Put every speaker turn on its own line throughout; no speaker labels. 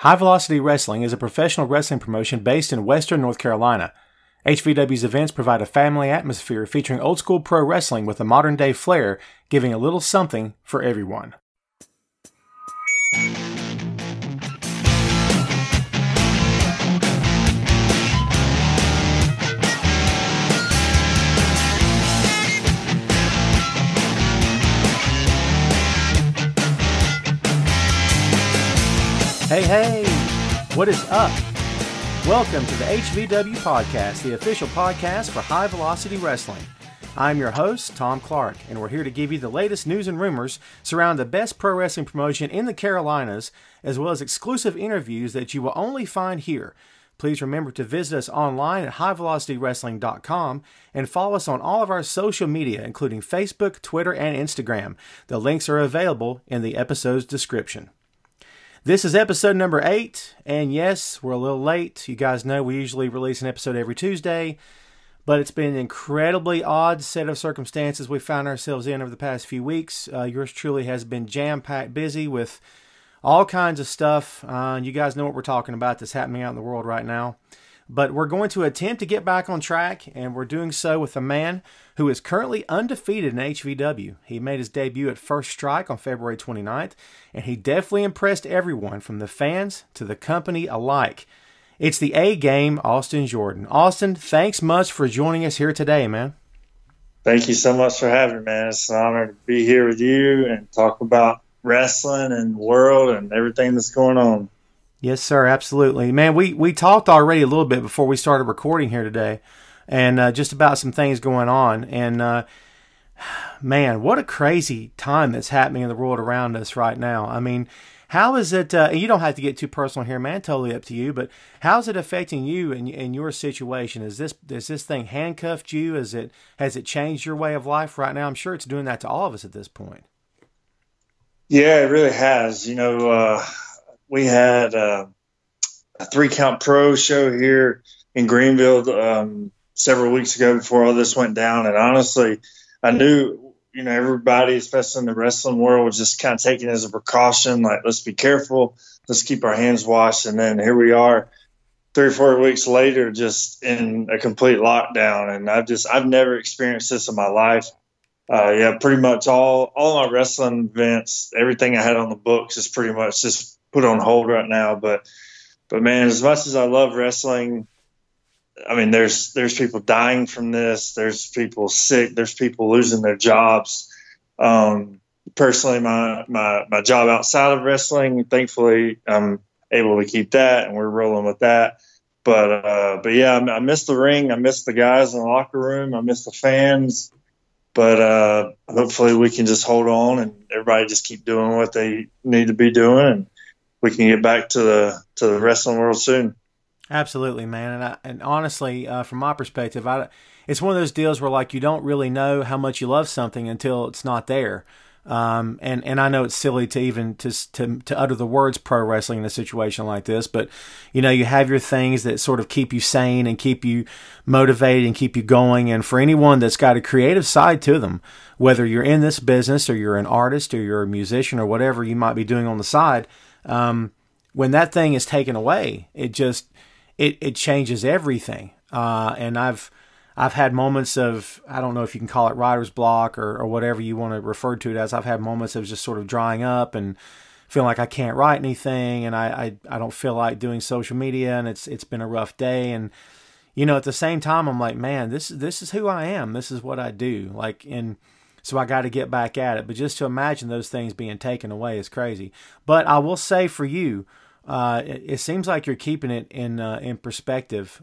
High Velocity Wrestling is a professional wrestling promotion based in Western North Carolina. HVW's events provide a family atmosphere featuring old school pro wrestling with a modern day flair, giving a little something for everyone. Hey, what is up? Welcome to the HVW Podcast, the official podcast for High Velocity Wrestling. I'm your host, Tom Clark, and we're here to give you the latest news and rumors surrounding the best pro wrestling promotion in the Carolinas, as well as exclusive interviews that you will only find here. Please remember to visit us online at highvelocitywrestling.com and follow us on all of our social media, including Facebook, Twitter, and Instagram. The links are available in the episode's description. This is episode number 8, and yes, we're a little late. You guys know we usually release an episode every Tuesday, but it's been an incredibly odd set of circumstances we found ourselves in over the past few weeks. Yours truly has been jam-packed busy with all kinds of stuff. You guys know what we're talking about that's happening out in the world right now. But we're going to attempt to get back on track, and we're doing so with a man who is currently undefeated in HVW. He made his debut at First Strike on February 29th, and he definitely impressed everyone from the fans to the company alike. It's the A-Game, Austin Jordan. Austin, thanks much for joining us here today, man.
Thank you so much for having me, man. It's an honor to be here with you and talk about wrestling and the world and everything that's going on.
Yes, sir, absolutely. Man, we talked already a little bit before we started recording here today, and just about some things going on. And, man, what a crazy time that's happening in the world around us right now. I mean, how is it, and you don't have to get too personal here, man, totally up to you, but how's it affecting you in your situation? Has this thing handcuffed you? Has it changed your way of life right now? I'm sure it's doing that to all of us at this point.
Yeah, it really has. We had a 3-Count Pro show here in Greenville several weeks ago before all this went down. And honestly, I knew, everybody, especially in the wrestling world, was just kind of taking it as a precaution. Like, let's be careful. Let's keep our hands washed. And then here we are 3 or 4 weeks later, just in a complete lockdown. And I've never experienced this in my life. Pretty much all my wrestling events, everything I had on the books is pretty much just put on hold right now. But man, as much as I love wrestling, I mean, there's people dying from this. There's people sick. There's people losing their jobs. Personally, my job outside of wrestling, thankfully, I'm able to keep that, and we're rolling with that. But yeah, I miss the ring. I miss the guys in the locker room. I miss the fans. But hopefully we can just hold on and everybody just keep doing what they need to be doing, and we can get back to the wrestling world soon. Absolutely,
man. And honestly, from my perspective, it's one of those deals where, like, you don't really know how much you love something until it's not there. And I know it's silly to even to utter the words pro wrestling in a situation like this, but you have your things that sort of keep you sane and keep you motivated and keep you going. And for anyone that's got a creative side to them, whether you're in this business or you're an artist or you're a musician or whatever you might be doing on the side, when that thing is taken away, it changes everything. And I've had moments of, I don't know if you can call it writer's block or whatever you want to refer to it as. I've had moments of just sort of drying up and feeling like I can't write anything, and I don't feel like doing social media, and it's been a rough day. And at the same time, I'm like, man, this is who I am. This is what I do. So I got to get back at it. But just to imagine those things being taken away is crazy. But I will say for you, it seems like you're keeping it in perspective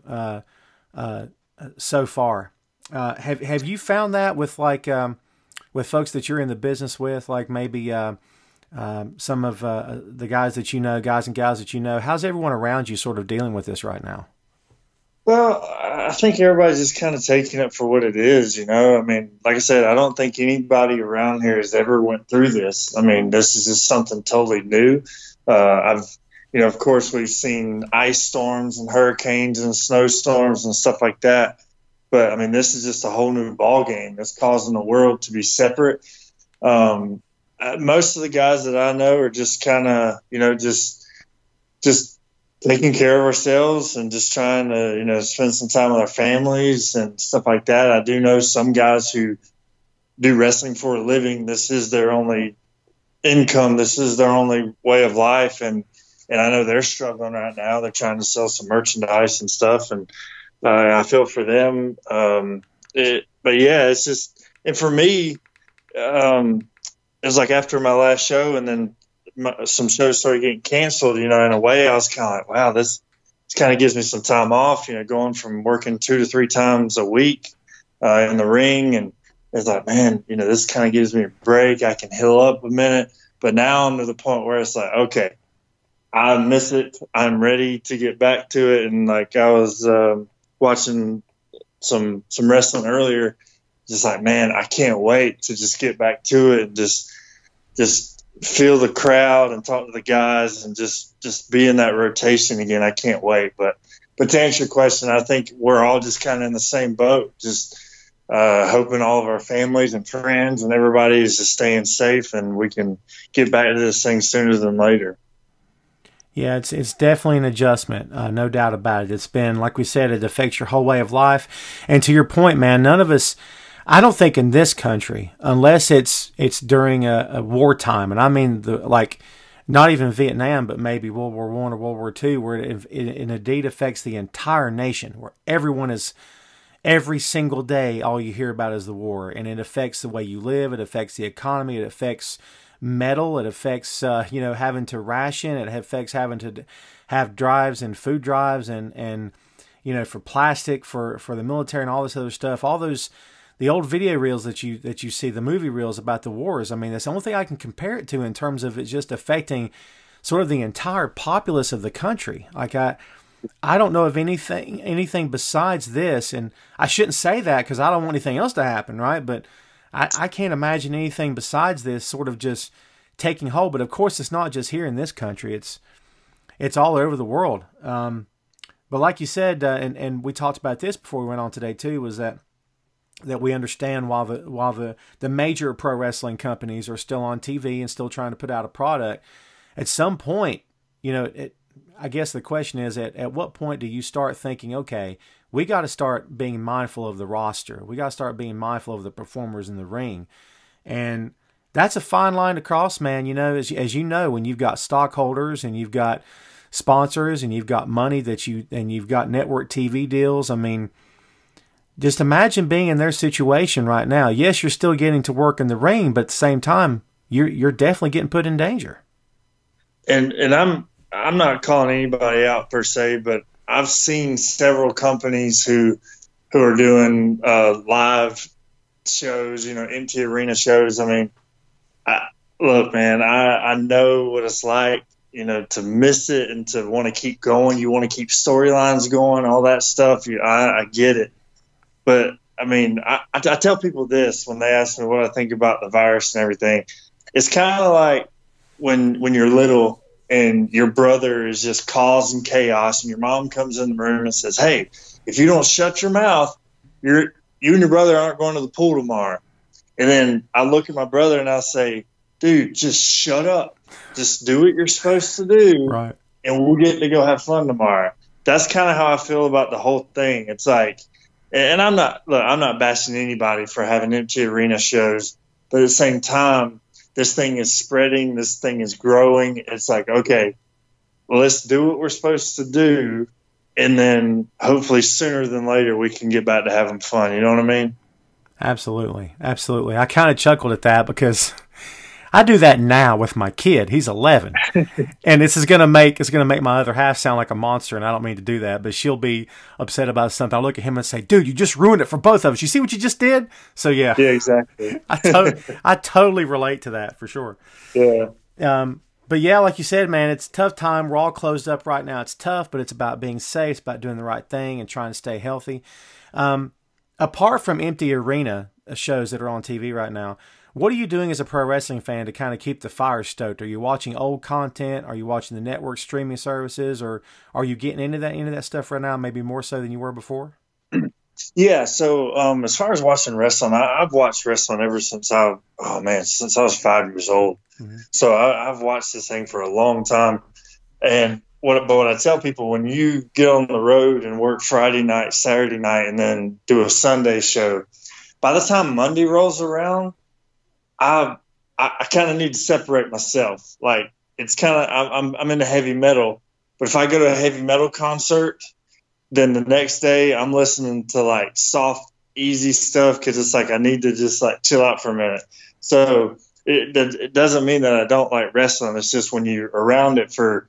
so far. Have you found that with with folks that you're in the business with, like maybe some of the guys that guys and gals that how's everyone around you sort of dealing with this right now?
Well, I think everybody's just kind of taking it for what it is, I mean, like I said, I don't think anybody around here has ever went through this. I mean, this is just something totally new. Of course, we've seen ice storms and hurricanes and snowstorms and stuff like that. But, I mean, this is just a whole new ball game that's causing the world to be separate. Most of the guys that I know are just kind of, just just taking care of ourselves and just trying to, spend some time with our families and stuff like that. I do know some guys who do wrestling for a living. This is their only income. This is their only way of life. And I know they're struggling right now. They're trying to sell some merchandise and stuff. And I feel for them. But yeah, it's just, and for me, it was like after my last show and then some shows started getting canceled, in a way I was kind of like, wow, this kind of gives me some time off, going from working 2 to 3 times a week in the ring. And it's like, man, this kind of gives me a break. I can heal up a minute. But now I'm to the point where it's like, okay, I miss it. I'm ready to get back to it. And like I was watching some wrestling earlier, just like, man, I can't wait to just get back to it and just feel the crowd and talk to the guys and just be in that rotation again. I can't wait. But to answer your question, I think we're all just kind of in the same boat, just hoping all of our families and friends and everybody is just staying safe and we can get back to this thing sooner than later.
Yeah, it's definitely an adjustment, no doubt about it. It's been, like we said, it affects your whole way of life. And to your point, man, none of us, I don't think in this country, unless it's during a wartime, and I mean not even Vietnam, but maybe World War I or World War II, where it indeed affects the entire nation, where everyone is, every single day, all you hear about is the war, and it affects the way you live, it affects the economy, it affects metal, it affects having to ration, it affects having to have drives and food drives and for plastic for the military and all this other stuff. All those, the old video reels that you see, the movie reels about the wars, I mean, that's the only thing I can compare it to in terms of it just affecting sort of the entire populace of the country. Like I don't know of anything besides this, and I shouldn't say that because I don't want anything else to happen, right? But I can't imagine anything besides this sort of just taking hold. But of course, it's not just here in this country; it's all over the world. But like you said, and we talked about this before we went on today too, was that we understand while the major pro wrestling companies are still on TV and still trying to put out a product, at some point, I guess the question is, at what point do you start thinking, okay, we got to start being mindful of the roster. We got to start being mindful of the performers in the ring. And that's a fine line to cross, man. As you know, when you've got stockholders and you've got sponsors and you've got money and you've got network TV deals. I mean, just imagine being in their situation right now. Yes, you're still getting to work in the ring, but at the same time, you're definitely getting put in danger.
And I'm not calling anybody out per se, but I've seen several companies who are doing live shows, empty arena shows. I mean, look, man, I know what it's like, to miss it and to want to keep going. You want to keep storylines going, all that stuff. I get it. But, I mean, I tell people this when they ask me what I think about the virus and everything. It's kind of like when you're little and your brother is just causing chaos and your mom comes in the room and says, hey, if you don't shut your mouth, you and your brother aren't going to the pool tomorrow. And then I look at my brother and I say, dude, just shut up. Just do what you're supposed to do.
Right.
And we'll get to go have fun tomorrow. That's kind of how I feel about the whole thing. It's like, and I'm not bashing anybody for having empty arena shows, but at the same time, this thing is spreading. This thing is growing. It's like, okay, well, let's do what we're supposed to do. And then hopefully sooner than later, we can get back to having fun. You know what I mean?
Absolutely. Absolutely. I kind of chuckled at that because I do that now with my kid. He's 11, and this is going to make my other half sound like a monster. And I don't mean to do that, but she'll be upset about something. I'll look at him and say, dude, you just ruined it for both of us. You see what you just did? So yeah.
Yeah, exactly.
I totally relate to that for sure.
Yeah.
But yeah, like you said, man, it's a tough time. We're all closed up right now. It's tough, but it's about being safe. It's about doing the right thing and trying to stay healthy. Apart from empty arena shows that are on TV right now, what are you doing as a pro wrestling fan to kind of keep the fire stoked? Are you watching old content? Are you watching the network streaming services? Or are you getting into that stuff right now, maybe more so than you were before?
Yeah, so as far as watching wrestling, I've watched wrestling ever since I was 5 years old. Mm-hmm. So I've watched this thing for a long time. And what I tell people, when you get on the road and work Friday night, Saturday night, and then do a Sunday show, by the time Monday rolls around, I kind of need to separate myself. Like, it's kind of, I'm into heavy metal, but if I go to a heavy metal concert, then the next day I'm listening to like soft, easy stuff, because it's like I need to just like chill out for a minute. So it doesn't mean that I don't like wrestling. It's just when you're around it for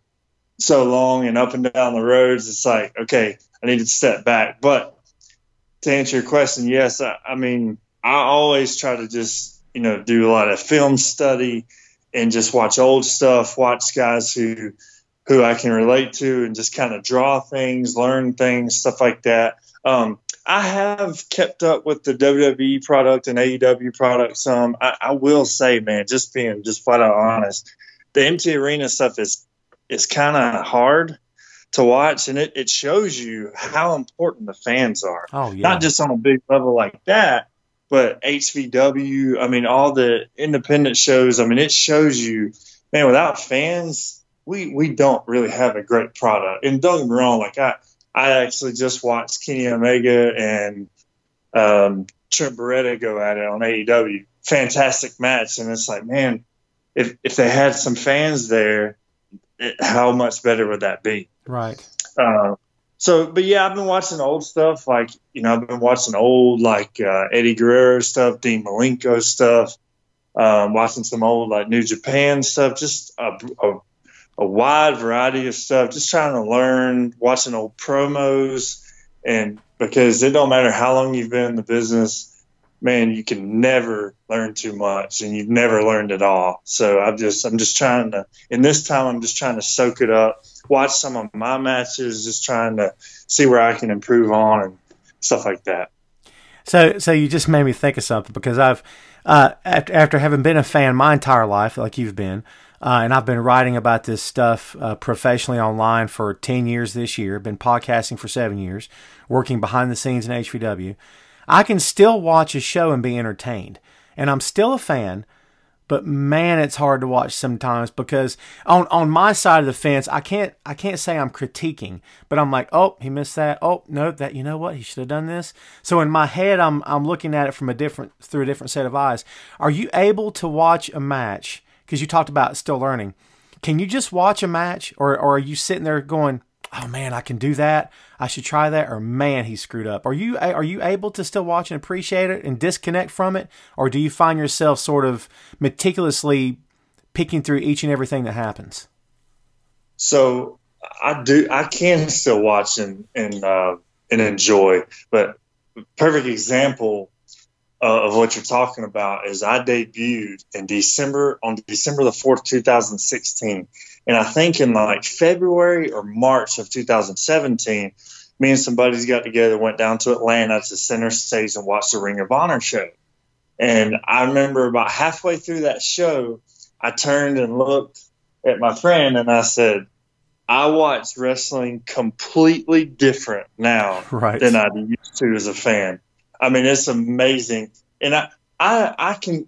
so long and up and down the roads, it's like, okay, I need to step back. But to answer your question, yes, I mean, I always try to just, do a lot of film study and just watch old stuff, watch guys who I can relate to, and just kind of draw things, learn things, stuff like that. I have kept up with the WWE product and AEW product some. I will say, man, just being flat out honest, the Empty Arena stuff is kind of hard to watch, and it shows you how important the fans are.
Oh, yeah.
Not just on a big level like that, but HVW, I mean, all the independent shows, I mean, it shows you, man, without fans, we don't really have a great product. And don't get me wrong, like I actually just watched Kenny Omega and Trent Beretta go at it on AEW. Fantastic match. And it's like, man, if they had some fans there, how much better would that be?
Right.
But yeah, I've been watching old stuff. Like, I've been watching old, like, Eddie Guerrero stuff, Dean Malenko stuff, watching some old, like, New Japan stuff, just a wide variety of stuff, just trying to learn, watching old promos. And because it don't matter how long you've been in the business, man, you can never learn too much, and you've never learned it all. So I'm just trying to, in this time, I'm just trying to soak it up, watch some of my matches, just trying to see where I can improve on and stuff like that.
So you just made me think of something, because I've, after having been a fan my entire life, like you've been, and I've been writing about this stuff professionally online for 10 years this year, been podcasting for 7 years, working behind the scenes in HVW. I can still watch a show and be entertained, and I'm still a fan, but man, it's hard to watch sometimes, because on my side of the fence, I can't say I'm critiquing, but I'm like, oh, he missed that. Oh, no, that, you know what? He should have done this. So in my head, I'm looking at it through a different set of eyes. Are you able to watch a match? Because you talked about still learning. Can you just watch a match, or are you sitting there going, oh man, I can do that, I should try that, or man, he screwed up? Are you able to still watch and appreciate it and disconnect from it, or do you find yourself sort of meticulously picking through each and everything that happens?
So I can still watch and enjoy, but perfect example of what you're talking about is I debuted on December the 4th, 2016. And I think in like February or March of 2017, me and some buddies got together, went down to Atlanta to Center Stage and watched the Ring of Honor show. And I remember about halfway through that show, I turned and looked at my friend and I said, I watch wrestling completely different now than I used to as a fan. I mean, it's amazing. And I can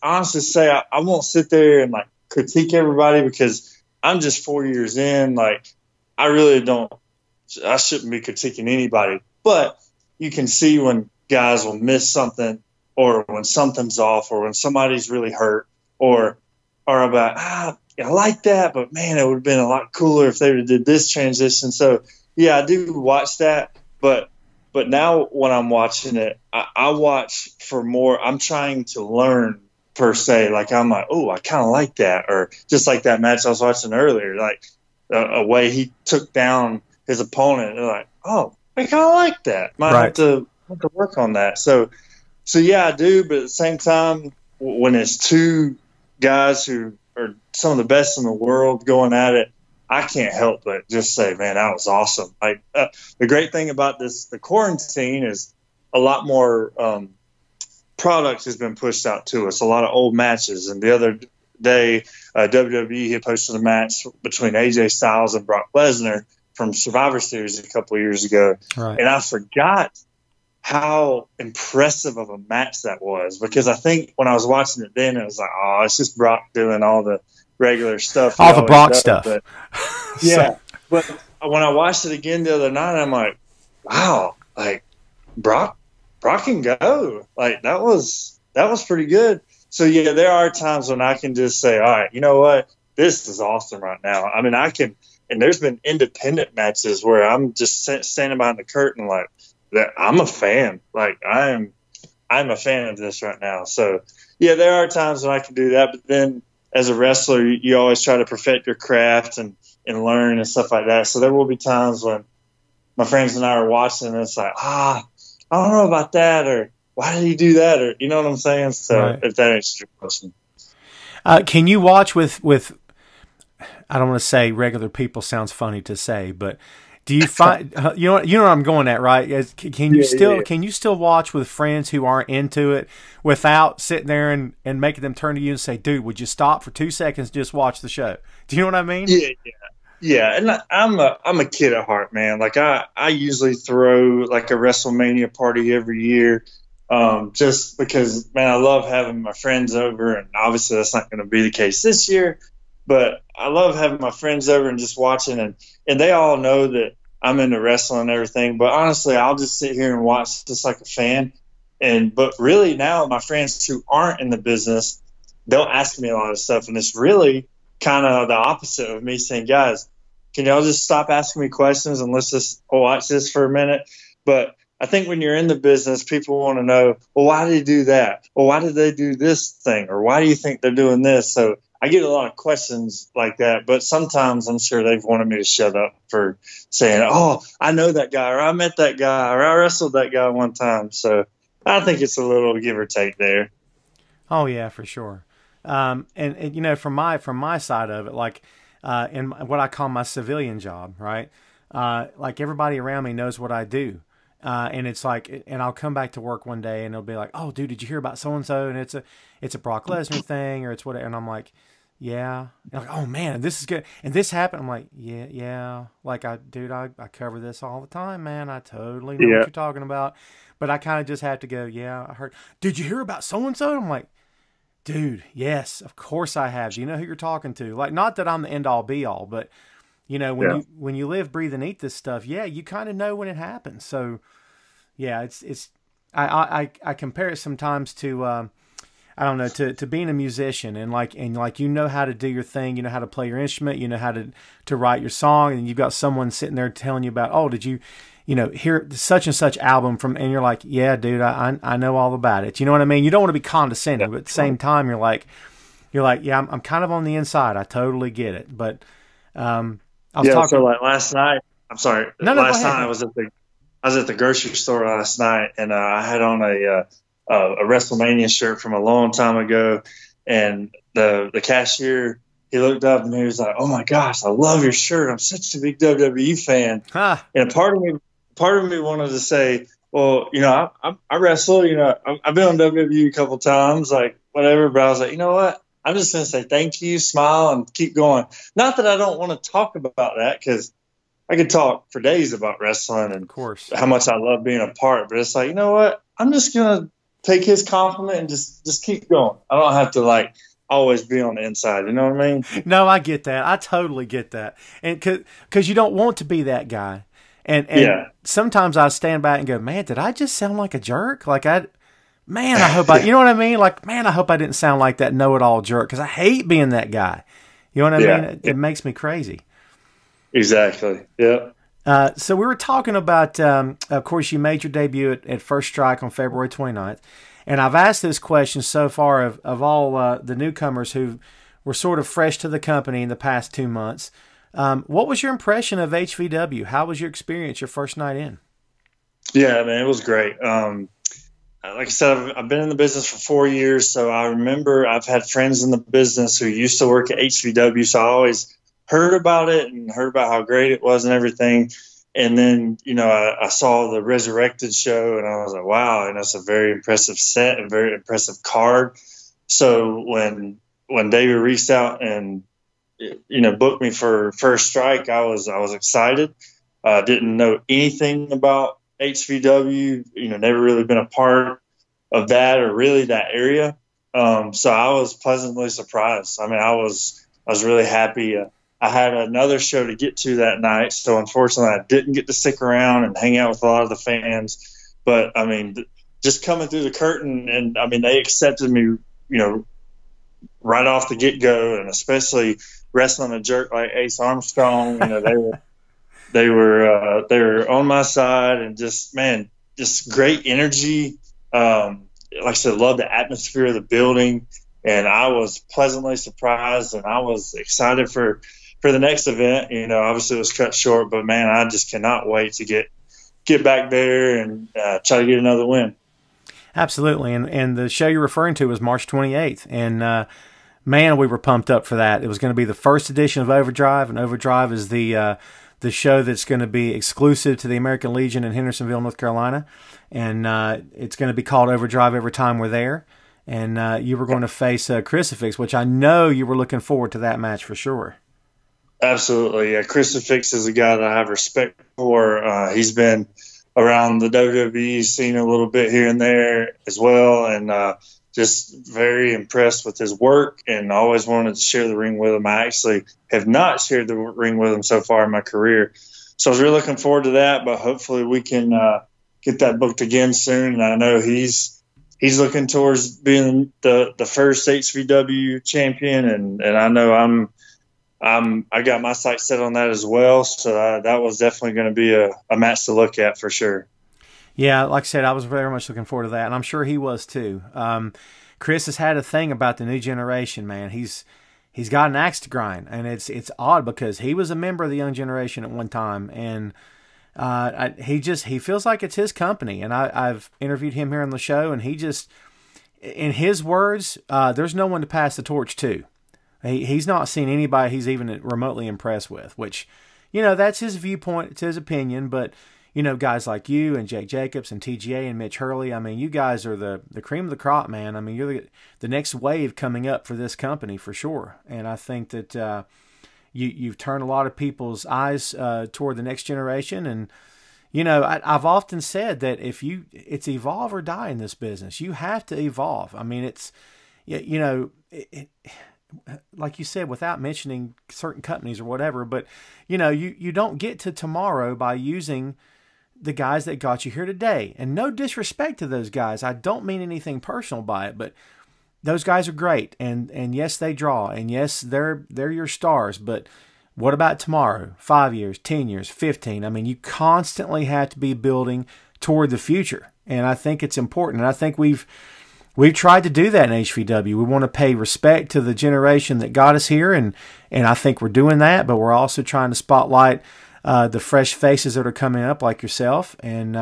honestly say I won't sit there and like critique everybody, because I'm just 4 years in. Like, I shouldn't be critiquing anybody, but you can see when guys will miss something, or when something's off, or when somebody's really hurt, or about, I like that, but man, it would have been a lot cooler if they would have did this transition. So yeah, I do watch that, but now when I'm watching it, I watch for more. I'm trying to learn per se. Like, I'm like, oh, I kind of like that. Or just like that match I was watching earlier, like a way he took down his opponent. They're like, oh, I kind of like that. Might have to work on that. So yeah, I do. But at the same time, when it's two guys who are some of the best in the world going at it, I can't help but just say, man, that was awesome. Like, the great thing about the quarantine is a lot more product has been pushed out to us, a lot of old matches. And the other day, WWE had posted a match between AJ Styles and Brock Lesnar from Survivor Series a couple of years ago. Right. And I forgot how impressive of a match that was, because I think when I was watching it then, it was like, oh, it's just Brock doing all the regular stuff.
All the Brock stuff.
But, yeah. But when I watched it again the other night, I'm like, wow, like Brock can go. Like that was pretty good. So yeah, there are times when I can just say, all right, you know what? This is awesome right now. I mean, and there's been independent matches where I'm just standing behind the curtain like that. I'm a fan. Like I'm a fan of this right now. So yeah, there are times when I can do that. But then as a wrestler, you always try to perfect your craft and learn and stuff like that. So there will be times when my friends and I are watching and it's like, I don't know about that, or why did he do that, or you know what I'm saying? So
Right.
if that answers your question.
Can you watch with I don't want to say regular people, sounds funny to say, but do you find you know what I'm going at, right? Can you still watch with friends who aren't into it without sitting there and making them turn to you and say, dude, would you stop for 2 seconds and just watch the show? Do you know what I mean?
Yeah. And I'm a kid at heart, man. Like I usually throw like a WrestleMania party every year. Just because, man, I love having my friends over, and obviously that's not going to be the case this year, but I love having my friends over and just watching, and they all know that I'm into wrestling and everything, but honestly, I'll just sit here and watch just like a fan. But really now my friends who aren't in the business, they'll ask me a lot of stuff, and it's really kind of the opposite of me saying, guys, can y'all just stop asking me questions and let's just watch this for a minute? But I think when you're in the business, people want to know, well, why did he do that? Well, why did they do this thing? Or why do you think they're doing this? So I get a lot of questions like that, but sometimes I'm sure they've wanted me to shut up for saying, oh, I know that guy, or I met that guy, or I wrestled that guy one time. So I think it's a little give or take there.
Oh yeah, for sure. And you know, from my side of it, like in what I call my civilian job, right? Like everybody around me knows what I do. And it's like, and I'll come back to work one day and it'll be like, oh dude, did you hear about so-and-so? And it's a Brock Lesnar thing, or it's whatever. And I'm like, yeah. And like, oh man, this is good. And this happened. I'm like, yeah. Like I cover this all the time, man. I totally know what you're talking about. But I kind of just have to go, yeah, I heard, did you hear about so-and-so? I'm like, dude, yes, of course I have. Do you know who you're talking to? Like, not that I'm the end all be all, but you know, when you live, breathe, and eat this stuff, yeah, you kind of know when it happens. So, yeah, I compare it sometimes to I don't know, to being a musician, and like you know how to do your thing, you know how to play your instrument, you know how to write your song, and you've got someone sitting there telling you about, oh, did you hear such and such album from, and you're like, yeah, dude, I know all about it. You know what I mean? You don't want to be condescending, but at the same time, you're like, yeah, I'm kind of on the inside. I totally get it, but
So like last night, I'm sorry.
No,
last night I was at the grocery store last night, and I had on a WrestleMania shirt from a long time ago, and the cashier, he looked up and he was like, "Oh my gosh, I love your shirt. I'm such a big WWE fan." And part of me wanted to say, well, I wrestle. I've been on WWE a couple times, like whatever. But I was like, you know what? I'm just going to say thank you, smile, and keep going. Not that I don't want to talk about that, because I could talk for days about wrestling and
of course
how much I love being a part. But it's like, you know what? I'm just going to take his compliment and just keep going. I don't have to like always be on the inside. You know what I mean?
No, I get that. I totally get that. And because you don't want to be that guy. And sometimes I stand back and go, man, did I just sound like a jerk? Like I hope you know what I mean? Like, man, I hope I didn't sound like that know-it-all jerk, because I hate being that guy. You know what I mean? It makes me crazy.
Exactly. Yeah.
So we were talking about, of course, you made your debut at First Strike on February 29th. And I've asked this question so far of all the newcomers who were sort of fresh to the company in the past 2 months. What was your impression of HVW? How was your experience your first night in?
Yeah, man, it was great. Like I said, I've been in the business for 4 years, so I remember I've had friends in the business who used to work at HVW, so I always heard about it and heard about how great it was and everything. And then, I saw the Resurrected show, and I was like, wow, and that's a very impressive set and very impressive card. So when David reached out and, booked me for First Strike, I was excited. Didn't know anything about HVW, never really been a part of that or really that area. So I was pleasantly surprised. I mean, I was really happy. I had another show to get to that night, so unfortunately I didn't get to stick around and hang out with a lot of the fans. But I mean, just coming through the curtain, and I mean, they accepted me, right off the get go, and especially wrestling a jerk like Ace Armstrong. They were on my side, and just great energy. Like I said, love the atmosphere of the building, and I was pleasantly surprised, and I was excited for the next event. Obviously it was cut short, but man, I just cannot wait to get back there and try to get another win.
Absolutely. And the show you're referring to was March 28th. And man, we were pumped up for that. It was going to be the first edition of Overdrive, and Overdrive is the show that's going to be exclusive to the American Legion in Hendersonville, North Carolina. And it's going to be called Overdrive every time we're there. And you were going to face Crucifix, which I know you were looking forward to that match for sure.
Absolutely. Yeah. Crucifix is a guy that I have respect for. He's been around the WWE scene a little bit here and there as well. And just very impressed with his work, and always wanted to share the ring with him. I actually have not shared the ring with him so far in my career. So I was really looking forward to that, but hopefully we can get that booked again soon. And I know he's looking towards being the first HVW champion. And I know I got my sights set on that as well. So that was definitely going to be a match to look at for sure.
Yeah, like I said, I was very much looking forward to that, and I'm sure he was too. Chris has had a thing about the new generation, man. He's got an axe to grind, and it's odd because he was a member of the young generation at one time, and he feels like it's his company. And I've interviewed him here on the show, and he just, in his words, there's no one to pass the torch to. He's not seen anybody he's even remotely impressed with, which, that's his viewpoint, it's his opinion. But, guys like you and Jake Jacobs and TGA and Mitch Hurley, I mean, you guys are the cream of the crop, man. I mean, you're the next wave coming up for this company for sure. And I think that you've turned a lot of people's eyes toward the next generation. And, I've often said that it's evolve or die in this business. You have to evolve. I mean, it's, like you said, without mentioning certain companies or whatever, but you don't get to tomorrow by using the guys that got you here today. And no disrespect to those guys. I don't mean anything personal by it, but those guys are great. And yes, they draw, and yes, they're your stars, but what about tomorrow? 5 years, 10 years, 15. I mean, you constantly have to be building toward the future. And I think it's important. And I think we've tried to do that in HVW. We want to pay respect to the generation that got us here, and I think we're doing that, but we're also trying to spotlight the fresh faces that are coming up like yourself. And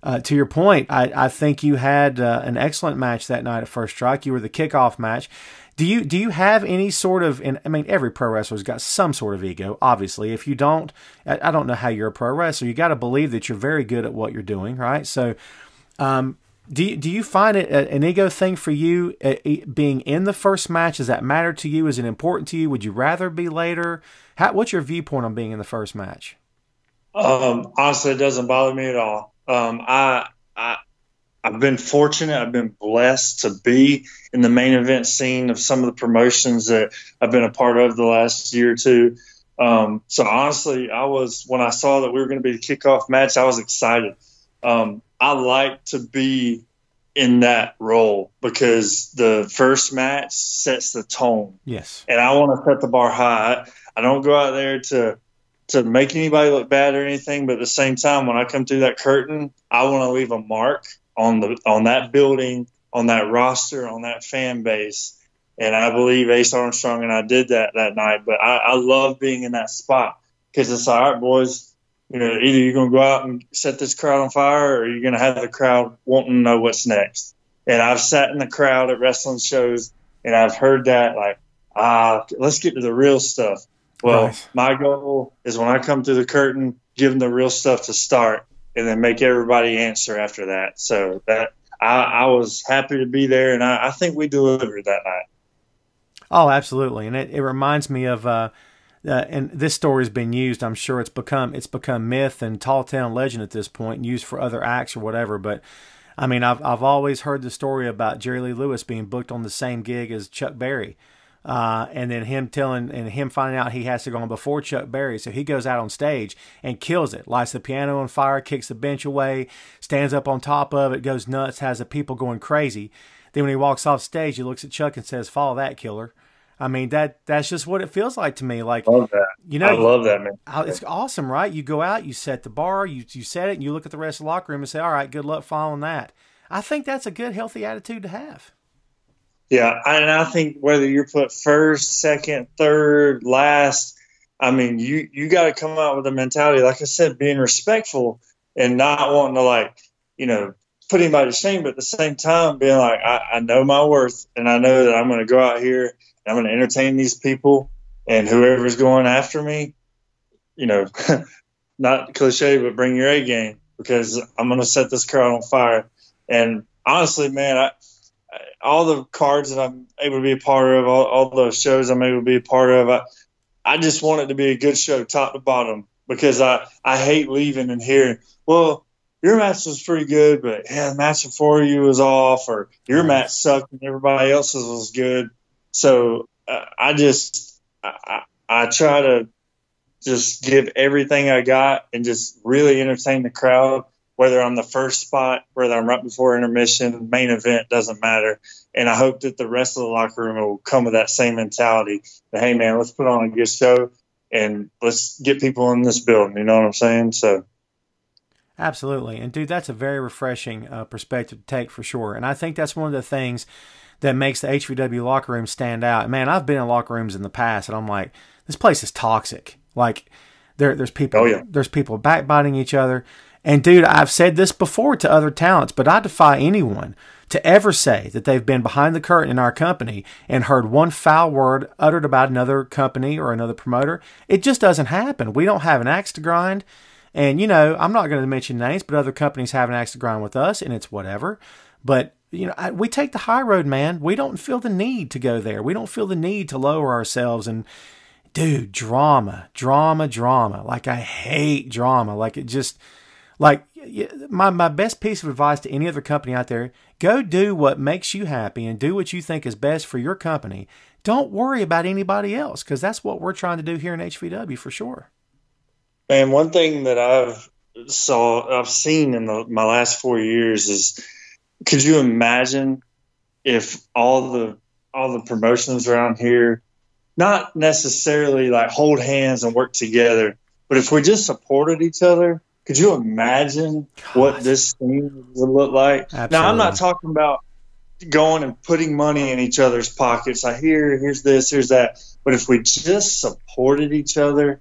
to your point, I think you had an excellent match that night at First Strike. You were the kickoff match. Do you have any sort of, and I mean, every pro wrestler's got some sort of ego, obviously. If you don't, I don't know how you're a pro wrestler. You got to believe that you're very good at what you're doing, right? So, do you find it an ego thing for you, being in the first match? Does that matter to you? Is it important to you? Would you rather be later? What's your viewpoint on being in the first match?
Honestly, it doesn't bother me at all. I've been fortunate. I've been blessed to be in the main event scene of some of the promotions that I've been a part of the last year or two. So honestly, when I saw that we were going to be the kickoff match, I was excited. I like to be in that role because the first match sets the tone.
Yes.
And I want to set the bar high. I don't go out there to make anybody look bad or anything, but at the same time, when I come through that curtain, I want to leave a mark on that building, on that roster, on that fan base. And I believe Ace Armstrong and I did that night. But I love being in that spot because it's all right, boys. Either you're going to go out and set this crowd on fire, or you're going to have the crowd wanting to know what's next. And I've sat in the crowd at wrestling shows, and I've heard that, like, let's get to the real stuff. Well, right. My goal is when I come through the curtain, give them the real stuff to start, and then make everybody answer after that. So that I was happy to be there, and I think we delivered that night.
Oh, absolutely. And it reminds me of and this story has been used. I'm sure it's become myth and tall tale legend at this point, and used for other acts or whatever. But I mean, I've always heard the story about Jerry Lee Lewis being booked on the same gig as Chuck Berry. and then him finding out he has to go on before Chuck Berry. So he goes out on stage and kills it, lights the piano on fire, kicks the bench away, stands up on top of it, goes nuts, has the people going crazy. Then when he walks off stage, he looks at Chuck and says, "Follow that, killer." I mean, that's just what it feels like to me. Like,
love that. I love that, man.
It's awesome, right? You go out, you set the bar, you set it, and you look at the rest of the locker room and say, all right, good luck following that. I think that's a good, healthy attitude to have.
Yeah, and I think whether you're put first, second, third, last, I mean, you got to come out with a mentality, like I said, being respectful and not wanting to, put anybody to shame, but at the same time being like, I know my worth, and I know that I'm going to go out here and I'm going to entertain these people, and whoever's going after me, not cliche, but bring your A game, because I'm going to set this crowd on fire. And honestly, man, all the cards that I'm able to be a part of, all those shows I'm able to be a part of, I just want it to be a good show, top to bottom, because I hate leaving and hearing, well, your match was pretty good, but the match before you was off, or your match sucked and everybody else's was good. So I try to just give everything I got and just really entertain the crowd, whether I'm the first spot, whether I'm right before intermission, main event, doesn't matter. And I hope that the rest of the locker room will come with that same mentality that, hey, man, let's put on a good show and let's get people in this building. You know what I'm saying? So.
Absolutely. And, dude, that's a very refreshing perspective to take for sure. And I think that's one of the things that makes the HVW locker room stand out. Man, I've been in locker rooms in the past, and I'm like, this place is toxic. Like, there's people there's people backbiting each other. And, dude, I've said this before to other talents, but I defy anyone to ever say that they've been behind the curtain in our company and heard one foul word uttered about another company or another promoter. It just doesn't happen. We don't have an axe to grind. And, I'm not going to mention names, but other companies have an axe to grind with us, and it's whatever. But, we take the high road, man. We don't feel the need to go there. We don't feel the need to lower ourselves. And, dude, drama. Like, I hate drama. Like, it just, like, my best piece of advice to any other company out there, go do what makes you happy and do what you think is best for your company. Don't worry about anybody else, because that's what we're trying to do here in HVW for sure.
Man, one thing that I've seen in my last 4 years is, could you imagine if all the promotions around here, not necessarily like hold hands and work together, but if we just supported each other, could you imagine what this thing would look like? Absolutely. Now, I'm not talking about going and putting money in each other's pockets. Here's this, here's that. But if we just supported each other,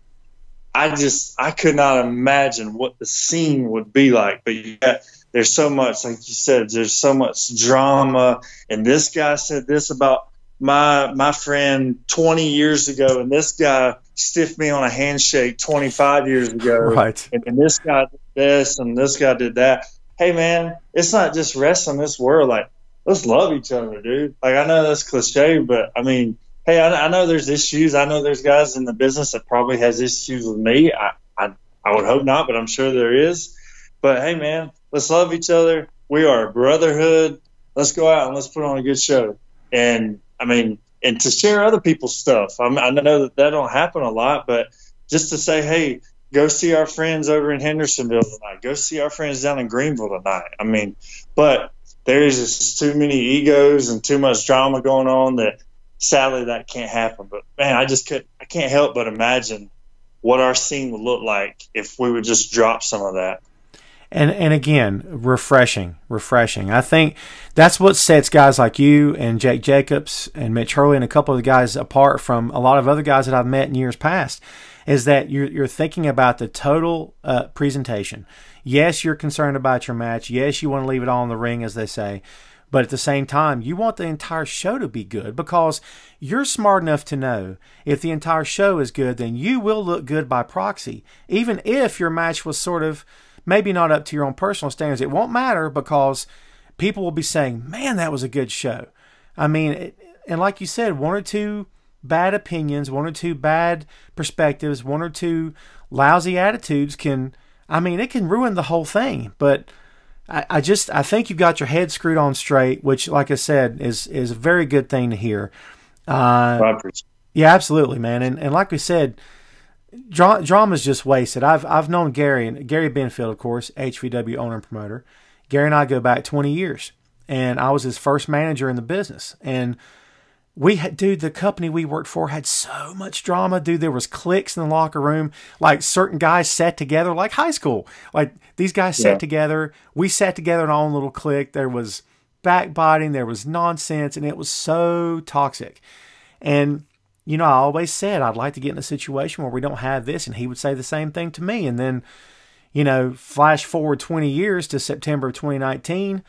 I could not imagine what the scene would be like. But there's so much, like you said, there's so much drama. And this guy said this about my friend 20 years ago, and this guy stiffed me on a handshake 25 years ago.
Right.
And this guy did this, and this guy did that. Hey, man, it's not just wrestling this world. Like, let's love each other, dude. Like, I know that's cliche, but, I mean, hey, I know there's issues. I know there's guys in the business that probably has issues with me. I would hope not, but I'm sure there is. But, hey, man, let's love each other. We are a brotherhood. Let's go out and let's put on a good show. And, I mean, and to share other people's stuff. I know that don't happen a lot, but just to say, hey, go see our friends over in Hendersonville tonight. Go see our friends down in Greenville tonight. I mean, but there's just too many egos and too much drama going on that sadly that can't happen. But, man, I can't help but imagine what our scene would look like if we would just drop some of that.
And again, refreshing. I think that's what sets guys like you and Jake Jacobs and Mitch Hurley and a couple of the guys apart from a lot of other guys that I've met in years past, is that you're thinking about the total presentation. Yes, you're concerned about your match. Yes, you want to leave it all in the ring, as they say. But at the same time, you want the entire show to be good, because you're smart enough to know if the entire show is good, then you will look good by proxy. Even if your match was sort of maybe not up to your own personal standards, it won't matter, because people will be saying, man, that was a good show. I mean, and like you said, one or two bad opinions, one or two bad perspectives, one or two lousy attitudes it can ruin the whole thing. But I think you've got your head screwed on straight, which, like I said, is a very good thing to hear.
I appreciate
Yeah, absolutely, man. And like we said, drama's just wasted. I've known Gary Benfield, of course, HVW owner and promoter. Gary and I go back 20 years, and I was his first manager in the business. And dude, the company we worked for had so much drama, dude. There was cliques in the locker room. Like certain guys sat together, like high school. Like these guys sat together. We sat together in our own little clique. There was backbiting. There was nonsense, and it was so toxic. And I always said I'd like to get in a situation where we don't have this, and he would say the same thing to me. And then, flash forward 20 years to September of 2019,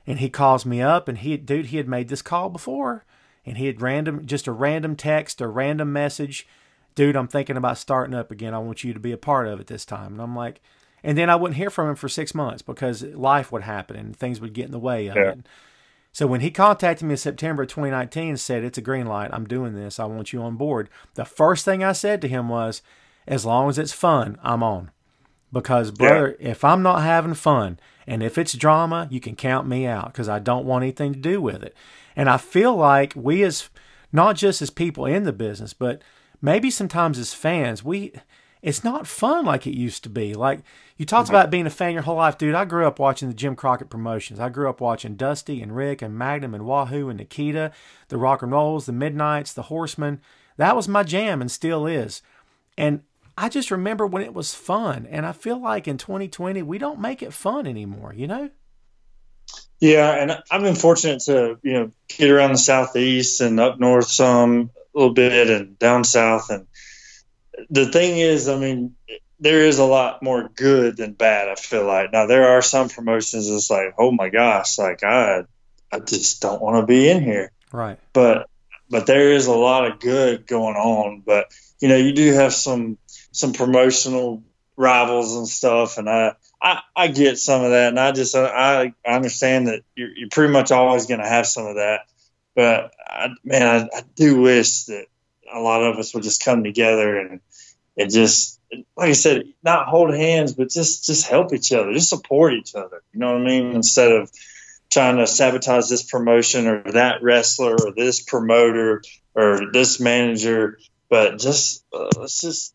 and he calls me up, and he had made this call before, and he had just a random text, a random message, dude, I'm thinking about starting up again. I want you to be a part of it this time. And I'm like, and then I wouldn't hear from him for 6 months because life would happen and things would get in the way of it. So when he contacted me in September of 2019 and said, it's a green light, I'm doing this, I want you on board, the first thing I said to him was, as long as it's fun, I'm on. Because, brother, if I'm not having fun, and if it's drama, you can count me out because I don't want anything to do with it. And I feel like we as, not just as people in the business, but maybe sometimes as fans, it's not fun like it used to be. Like, you talked about being a fan your whole life. Dude, I grew up watching the Jim Crockett promotions. I grew up watching Dusty and Rick and Magnum and Wahoo and Nikita, the Rock and Rolls, the Midnights, the Horsemen. That was my jam and still is. And I just remember when it was fun. And I feel like in 2020, we don't make it fun anymore,
Yeah, and I've been fortunate to, get around the Southeast and up north some a little bit and down south. And the thing is, there is a lot more good than bad, I feel like. Now, there are some promotions that's like, oh, my gosh, like I just don't want to be in here.
Right.
But there is a lot of good going on. But, you do have some promotional rivals and stuff, and I get some of that, and I understand that you're pretty much always going to have some of that. But, I do wish that a lot of us would just come together and just, like I said, not hold hands, but just help each other, just support each other. You know what I mean? Instead of trying to sabotage this promotion or that wrestler or this promoter or this manager, but let's just,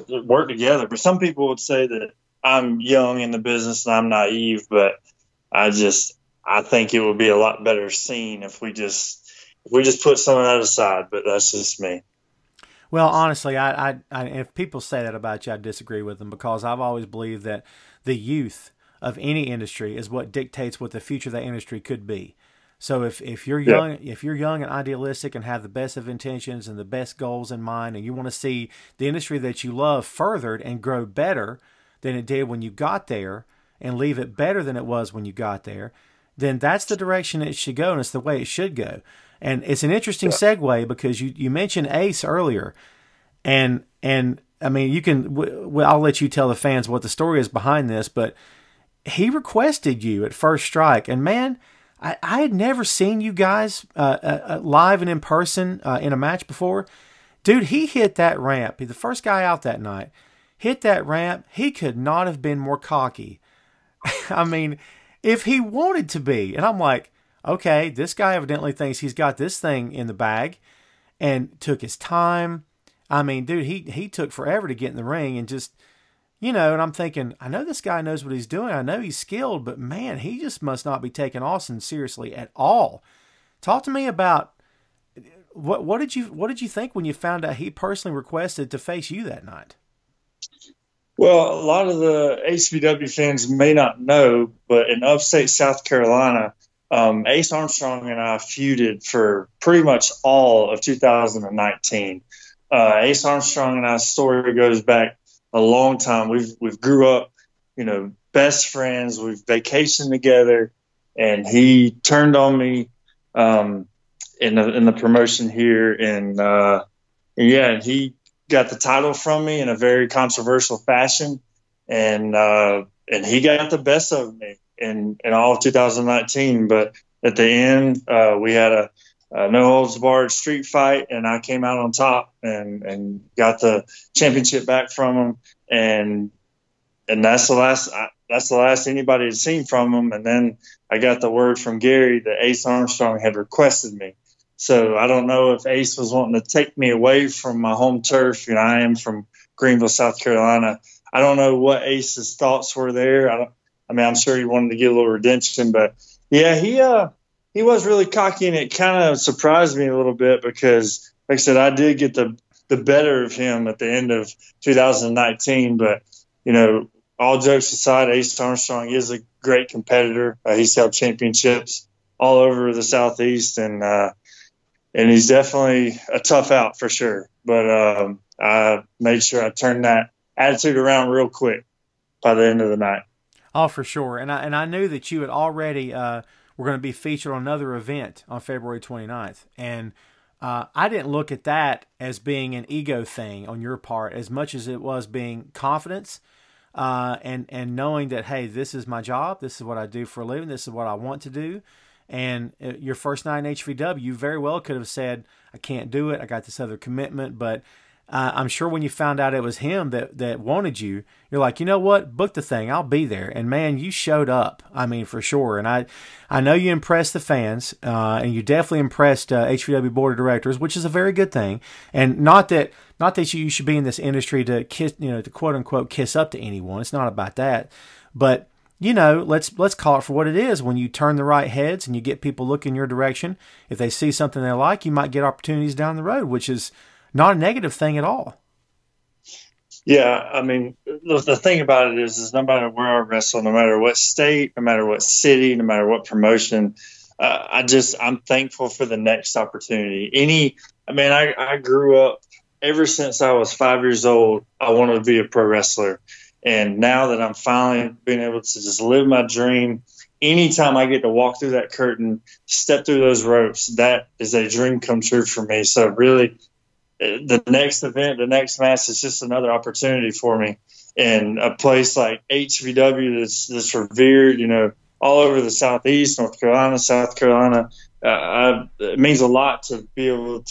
work together. But some people would say that I'm young in the business and I'm naive, but I think it would be a lot better seen if we just put some of that aside. But that's just me.
Well, honestly, I if people say that about you, I disagree with them because I've always believed that the youth of any industry is what dictates what the future of that industry could be. So if you're young, if you're young and idealistic and have the best of intentions and the best goals in mind, and you want to see the industry that you love furthered and grow better than it did when you got there and leave it better than it was when you got there, then that's the direction it should go, and it's the way it should go. And it's an interesting segue because you mentioned Ace earlier, and you can, I'll let you tell the fans what the story is behind this, but he requested you at First Strike, and man, I had never seen you guys live and in person in a match before. Dude, he hit that ramp. He's the first guy out that night. Hit that ramp. He could not have been more cocky. If he wanted to be. And I'm like, okay, this guy evidently thinks he's got this thing in the bag and took his time. Dude, he took forever to get in the ring and just, and I'm thinking, I know this guy knows what he's doing. I know he's skilled, but man, he just must not be taking Austin seriously at all. Talk to me about what did you think when you found out he personally requested to face you that night?
Well, a lot of the HVW fans may not know, but in upstate South Carolina, Ace Armstrong and I feuded for pretty much all of 2019. Ace Armstrong and I's story goes back a long time. We've grew up, best friends. We've vacationed together, and he turned on me in the promotion here, and he got the title from me in a very controversial fashion, and he got the best of me in all of 2019. But at the end, we had a no holds barred street fight, and I came out on top and got the championship back from him, and that's the last anybody had seen from him. And then I got the word from Gary that Ace Armstrong had requested me. So I don't know if Ace was wanting to take me away from my home turf. I am from Greenville, South Carolina. I don't know what Ace's thoughts were there. I'm sure he wanted to get a little redemption, but yeah, he was really cocky, and it kind of surprised me a little bit because, like I said, I did get the better of him at the end of 2019. But all jokes aside, Ace Armstrong is a great competitor. He's held championships all over the Southeast, and he's definitely a tough out for sure. But I made sure I turned that attitude around real quick by the end of the night.
Oh, for sure. And I knew that you had already were going to be featured on another event on February 29th. And I didn't look at that as being an ego thing on your part as much as it was being confidence and knowing that, hey, this is my job. This is what I do for a living. This is what I want to do. And your first night in HVW, you very well could have said, I can't do it. I got this other commitment. But I'm sure when you found out it was him that wanted you, you're like, you know what? Book the thing. I'll be there. And man, you showed up. I mean, for sure. And I know you impressed the fans, and you definitely impressed HVW board of directors, which is a very good thing. And not that you should be in this industry to kiss, to quote unquote kiss up to anyone. It's not about that. But let's call it for what it is. When you turn the right heads and you get people looking your direction, if they see something they like, you might get opportunities down the road, which is not a negative thing at all.
Yeah, I mean, the thing about it is no matter where I wrestle, no matter what state, no matter what city, no matter what promotion, I'm thankful for the next opportunity. I grew up ever since I was 5 years old. I wanted to be a pro wrestler. And now that I'm finally being able to just live my dream, anytime I get to walk through that curtain, step through those ropes, that is a dream come true for me. So really, the next event, the next match is just another opportunity for me. And a place like HVW that's revered, all over the Southeast, North Carolina, South Carolina, it means a lot to be able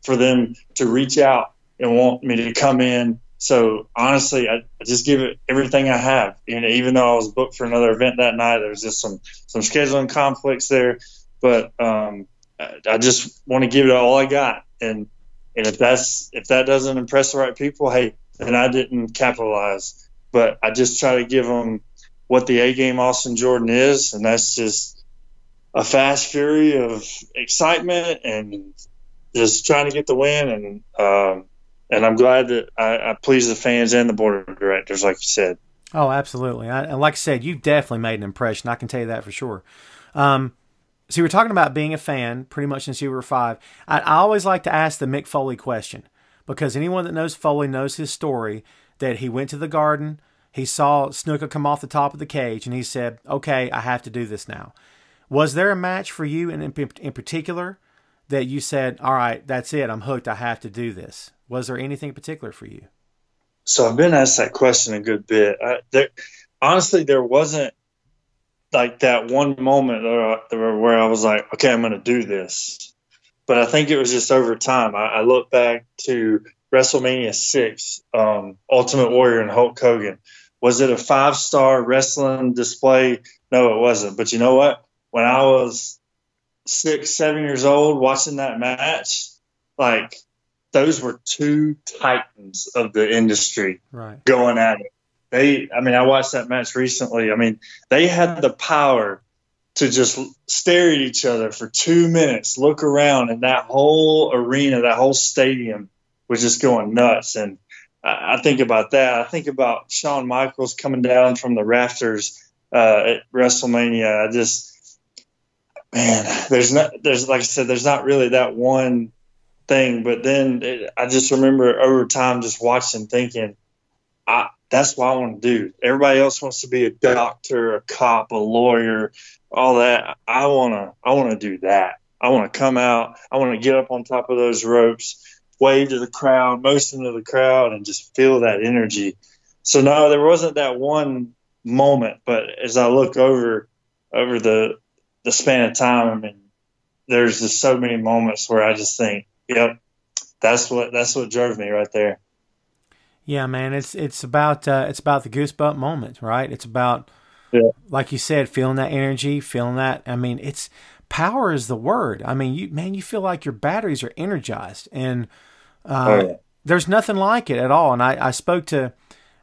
for them to reach out and want me to come in. So honestly, I just give it everything I have. Even though I was booked for another event that night, there was just some scheduling conflicts there. But I just want to give it all I got. And if that doesn't impress the right people, hey, then I didn't capitalize. But I just try to give them what the A-game Austin Jordan is, and that's just a fast fury of excitement and just trying to get the win. And I'm glad that I pleased the fans and the board of directors, like you said.
Oh, absolutely. And like I said, you definitely made an impression. I can tell you that for sure. So you were talking about being a fan pretty much since you were 5. I always like to ask the Mick Foley question, because anyone that knows Foley knows his story, that he went to the Garden, he saw Snuka come off the top of the cage, and he said, okay, I have to do this now. Was there a match for you in particular that you said, all right, that's it, I'm hooked, I have to do this? Was there anything in particular for you?
So I've been asked that question a good bit. Honestly, there wasn't like that one moment where I was like, okay, I'm going to do this. But I think it was just over time. I look back to WrestleMania 6, Ultimate Warrior and Hulk Hogan. Was it a 5-star wrestling display? No, it wasn't. But you know what? When I was 6, 7 years old watching that match, like, those were two titans of the industry going at it. I watched that match recently. They had the power to just stare at each other for 2 minutes, look around, and that whole arena, that whole stadium was just going nuts. And I think about that. I think about Shawn Michaels coming down from the rafters at WrestleMania. There's like I said, there's not really that one thing. But then I just remember over time just watching, thinking, that's what I want to do. Everybody else wants to be a doctor, a cop, a lawyer, all that. I want to do that. I want to come out. I want to get up on top of those ropes, wave to the crowd, motion to the crowd, and just feel that energy. So no, there wasn't that one moment. But as I look over the span of time, there's just so many moments where I just think, yep, that's what drove me right there.
Yeah, man, it's about the goosebump moment, right? It's about, like you said, feeling that energy, feeling that. It's power is the word. I mean, you feel like your batteries are energized, and there's nothing like it at all. And I spoke to,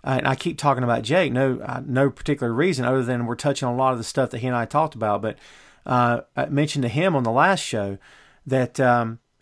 and I keep talking about Jake, no particular reason other than we're touching on a lot of the stuff that he and I talked about. But I mentioned to him on the last show that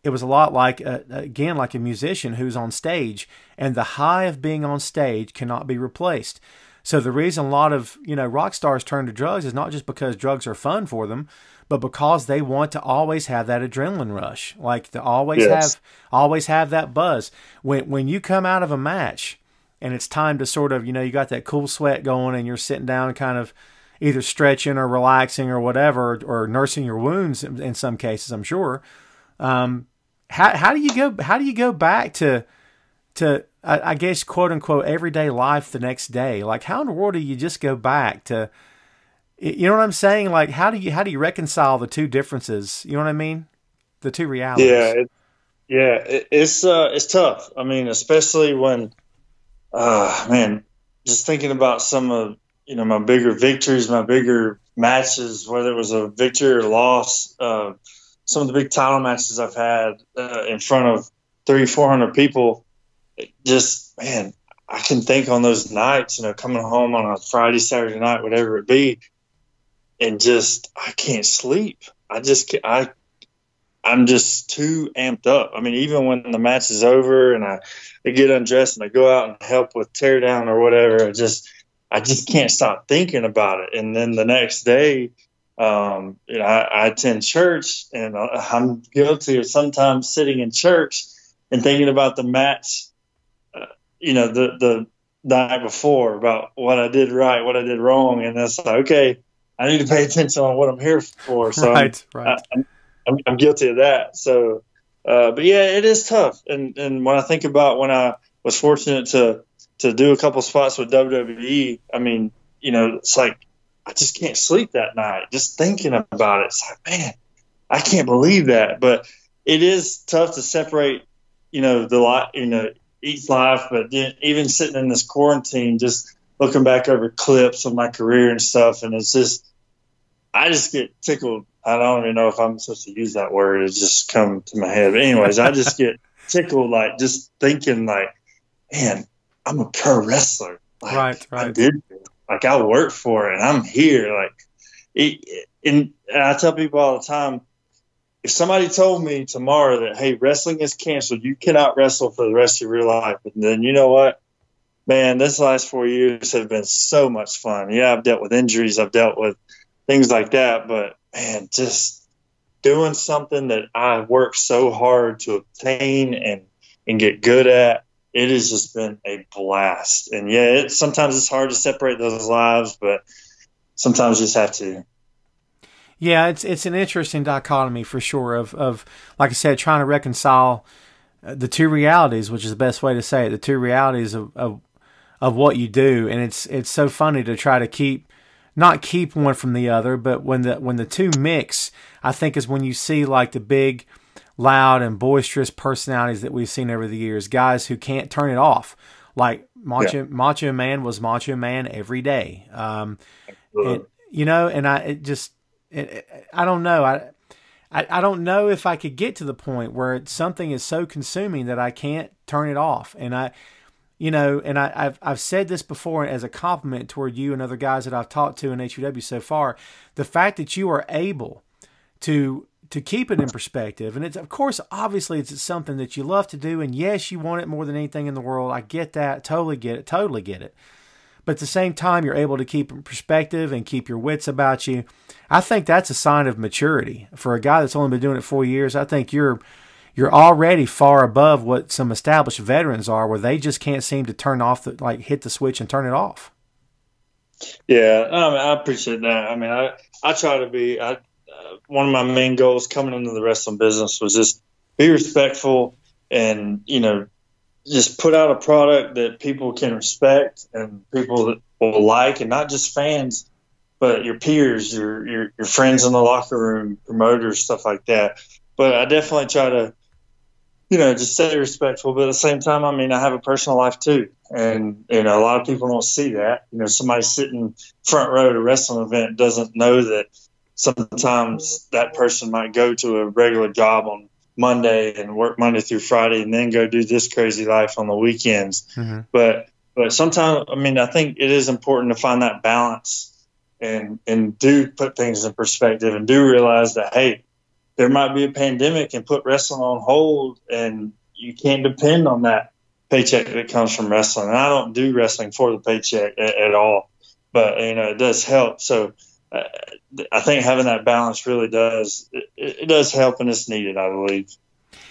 it was a lot like, again, like a musician who's on stage, and the high of being on stage cannot be replaced. So the reason a lot of, rock stars turn to drugs is not just because drugs are fun for them, but because they want to always have that adrenaline rush, like to always have that buzz. When you come out of a match and it's time to sort of, you got that cool sweat going and you're sitting down kind of either stretching or relaxing or whatever, or nursing your wounds in some cases, I'm sure. How do you go back to I guess, quote unquote, everyday life the next day? Like, how in the world do you just go back to, you know what I'm saying? Like, how do you reconcile the two differences? You know what I mean? The two realities.
It's tough. I mean, especially when, man, just thinking about some of, my bigger victories, my bigger matches, whether it was a victory or loss, some of the big title matches I've had in front of 300-400 people. Just, man, I can think on those nights, coming home on a Friday, Saturday night, whatever it be, and just, I can't sleep. I'm just too amped up. I mean, even when the match is over and I get undressed and I go out and help with teardown or whatever, I just can't stop thinking about it. And then the next day, I attend church, and I'm guilty of sometimes sitting in church and thinking about the match, the night before, about what I did right, what I did wrong. And it's like, okay, I need to pay attention on what I'm here for. So
right.
I'm guilty of that. So, but yeah, it is tough. And when I think about when I was fortunate to do a couple spots with WWE, I mean, it's like, I just can't sleep that night just thinking about it. It's like, man, I can't believe that. But it is tough to separate, each life. But even sitting in this quarantine, just looking back over clips of my career and stuff, and it's just, I just get tickled. I don't even know if I'm supposed to use that word. It just come to my head. But anyways, I just get tickled, like just thinking, like, man, I'm a pro wrestler. Like,
right.
I did. Like, I worked for it, and I'm here. Like, and I tell people all the time, if somebody told me tomorrow that, hey, wrestling is canceled, you cannot wrestle for the rest of your life, and then you know what, man, this last 4 years have been so much fun. Yeah, I've dealt with injuries, I've dealt with things like that, but man, just doing something that I worked so hard to obtain and get good at, it has just been a blast. And yeah, sometimes it's hard to separate those lives, but sometimes you just have to.
Yeah, it's an interesting dichotomy for sure of like I said, trying to reconcile the two realities, which is the best way to say it, the two realities of what you do. And it's so funny to try to not keep one from the other, but when the two mix, I think is when you see like the big, loud and boisterous personalities that we've seen over the years, guys who can't turn it off. Like Macho Man was Macho Man every day. I don't know. I don't know if I could get to the point where something is so consuming that I can't turn it off. And I've said this before as a compliment toward you and other guys that I've talked to in HVW so far, the fact that you are able to keep it in perspective. And it's, of course, obviously it's something that you love to do. And yes, you want it more than anything in the world. I get that. Totally get it. But at the same time, you're able to keep in perspective and keep your wits about you. I think that's a sign of maturity. For a guy that's only been doing it 4 years, I think you're already far above what some established veterans are, where they just can't seem to turn off hit the switch and turn it off.
Yeah, I appreciate that. I mean, I try to be, one of my main goals coming into the wrestling business was just be respectful and, just put out a product that people can respect and people that will like, and not just fans, but your peers, your friends in the locker room, promoters, stuff like that. But I definitely try to, just stay respectful. But at the same time, I mean, I have a personal life too. And, a lot of people don't see that. Somebody sitting front row at a wrestling event doesn't know that sometimes that person might go to a regular job on Monday and work Monday through Friday and then go do this crazy life on the weekends.
Mm-hmm.
But sometimes, I mean, I think it is important to find that balance and do put things in perspective and do realize that, hey, there might be a pandemic and put wrestling on hold, and you can't depend on that paycheck that comes from wrestling. And I don't do wrestling for the paycheck at all, but, you know, it does help. So I think having that balance really does, it does help, and it's needed, I believe.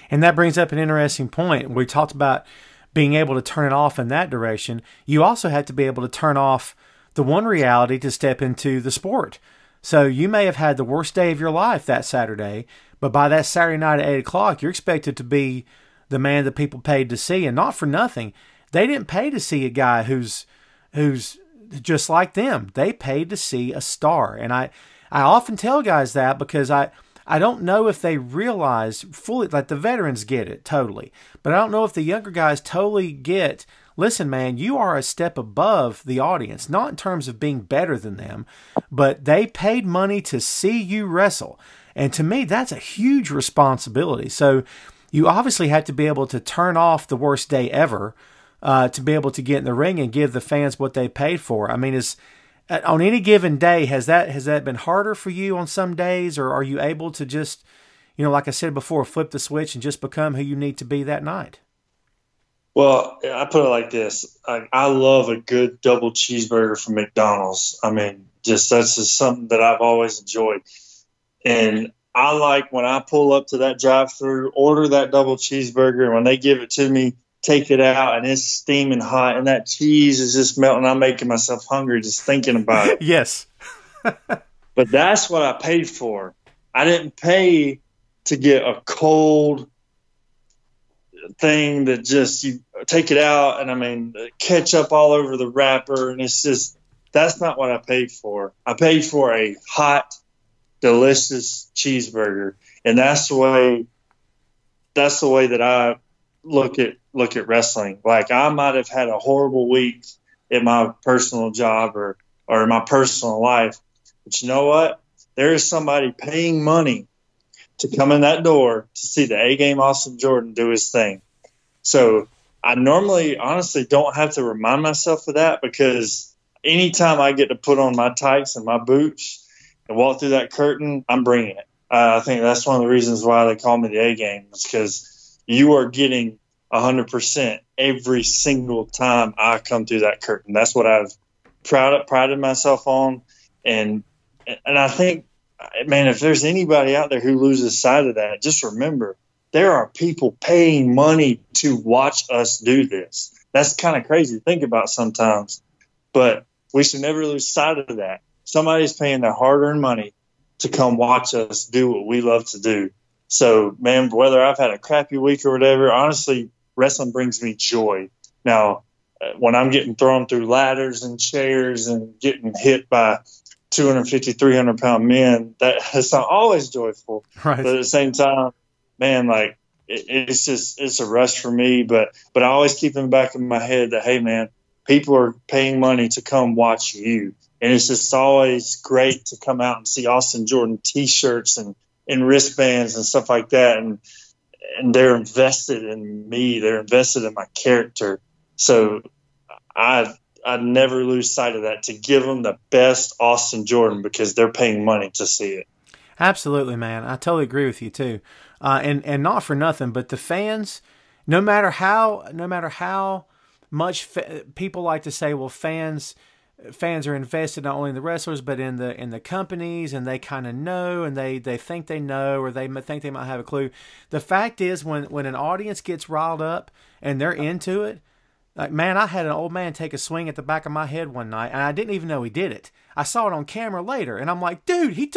And that brings up an interesting point. We talked about being able to turn it off in that direction. You also have to be able to turn off the one reality to step into the sport. So you may have had the worst day of your life that Saturday, but by that Saturday night at 8 o'clock, you're expected to be the man that people paid to see. And not for nothing, they didn't pay to see a guy who's just like them. They paid to see a star. And I often tell guys that because I don't know if they realize fully, like the veterans get it totally, but I don't know if the younger guys totally get, listen, man, you are a step above the audience, not in terms of being better than them, but they paid money to see you wrestle. And to me, that's a huge responsibility. So you obviously have to be able to turn off the worst day ever to be able to get in the ring and give the fans what they paid for. I mean, on any given day, has that been harder for you on some days, or are you able to just, you know, like I said before, flip the switch and just become who you need to be that night?
Well, I put it like this. I love a good double cheeseburger from McDonald's. I mean, that's just something that I've always enjoyed. And I like when I pull up to that drive-thru, order that double cheeseburger, and when they give it to me, take it out, and it's steaming hot, and that cheese is just melting. I'm making myself hungry just thinking about it.
Yes.
But that's what I paid for. I didn't pay to get a cold thing that just you take it out and, I mean, ketchup all over the wrapper, and it's just, that's not what I paid for. I paid for a hot, delicious cheeseburger, and that's the way that I look at wrestling. Like, I might have had a horrible week in my personal job or in my personal life, but you know what? There is somebody paying money to come in that door to see the A-game Austin Jordan do his thing. So I normally, honestly, don't have to remind myself of that, because anytime I get to put on my tights and my boots and walk through that curtain, I'm bringing it. I think that's one of the reasons why they call me the A-game, is because you are getting 100% every single time I come through that curtain. That's what I've prided myself on. And I think, man, if there's anybody out there who loses sight of that, just remember, there are people paying money to watch us do this. That's kind of crazy to think about sometimes, but we should never lose sight of that. Somebody's paying their hard-earned money to come watch us do what we love to do. So, man, whether I've had a crappy week or whatever, honestly, wrestling brings me joy. Now, when I'm getting thrown through ladders and chairs and getting hit by 250, 300-pound men, that's not always joyful.
Right.
But at the same time, man, like, it's a rush for me. But I always keep in the back of my head that, hey, man, people are paying money to come watch you. And it's just always great to come out and see Austin Jordan T-shirts and wristbands and stuff like that. And they're invested in me. They're invested in my character. So I never lose sight of that, to give them the best Austin Jordan, because they're paying money to see it.
Absolutely, man. I totally agree with you too. And not for nothing, but the fans, no matter how much people like to say, well, fans are invested not only in the wrestlers but in the companies, and they kind of know, and they think they know, or they think they might have a clue. The fact is, when an audience gets riled up and they're into it, like, man, I had an old man take a swing at the back of my head one night, and I didn't even know he did it. I saw it on camera later, and I'm like, dude, he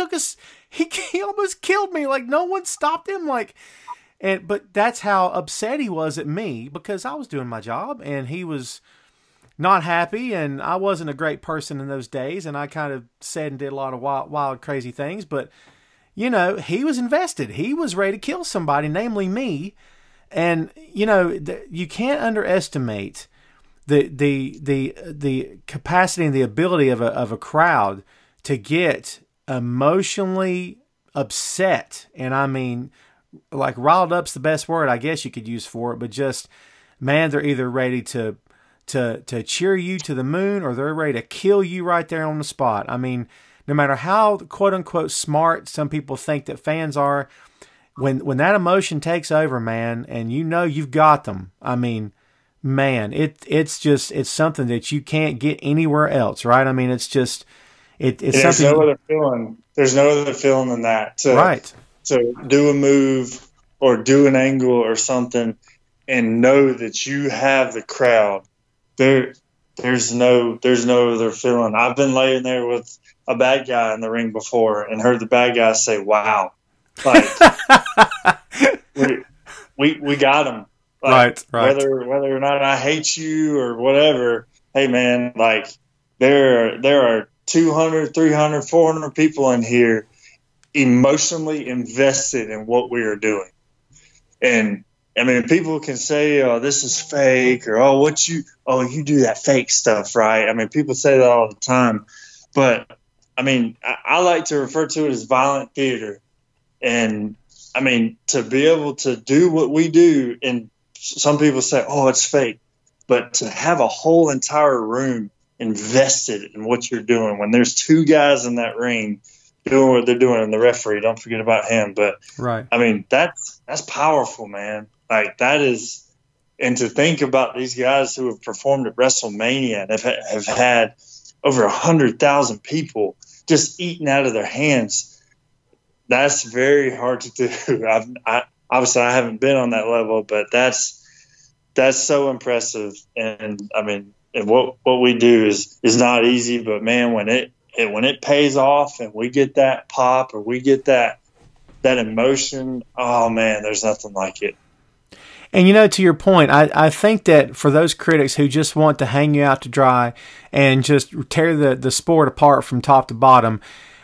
almost killed me. Like, no one stopped him. But that's how upset he was at me, because I was doing my job, and he was not happy, and I wasn't a great person in those days, and I kind of said and did a lot of wild, crazy things. But, you know, he was invested. He was ready to kill somebody, namely me. And, you know, you can't underestimate the capacity and the ability of a crowd to get emotionally upset, and I mean, like riled up's the best word I guess you could use for it, but just, man, they're either ready to cheer you to the moon, or they're ready to kill you right there on the spot. I mean, no matter how quote unquote smart some people think that fans are, when that emotion takes over, man, and you know you've got them, I mean, man, it's something that you can't get anywhere else, right? I mean, it's just it's
there's
something.
No other feeling. There's no other feeling than that.
Right.
To do a move or do an angle or something, and know that you have the crowd. There's no other feeling. I've been laying there with a bad guy in the ring before and heard the bad guy say, "Wow." Like, we got him. Like,
right.
Whether or not I hate you or whatever, hey man, like there are 200, 300, 400 people in here emotionally invested in what we are doing. And I mean, people can say, "Oh, this is fake," or you do that fake stuff, right?" I mean, people say that all the time, but I mean, I like to refer to it as violent theater. And I mean, to be able to do what we do, and some people say, "Oh, it's fake," but to have a whole entire room invested in what you're doing, when there's two guys in that ring doing what they're doing, and the referee, don't forget about him. But
right,
I mean, that's powerful, man. Like, that is, and to think about these guys who have performed at WrestleMania and have had over 100,000 people just eating out of their hands. That's very hard to do. Obviously I haven't been on that level, but that's so impressive. And I mean, and what we do is not easy, but man, when it pays off and we get that pop, or we get that emotion, oh man, there's nothing like it.
And, you know, to your point, I think that for those critics who just want to hang you out to dry and just tear the sport apart from top to bottom,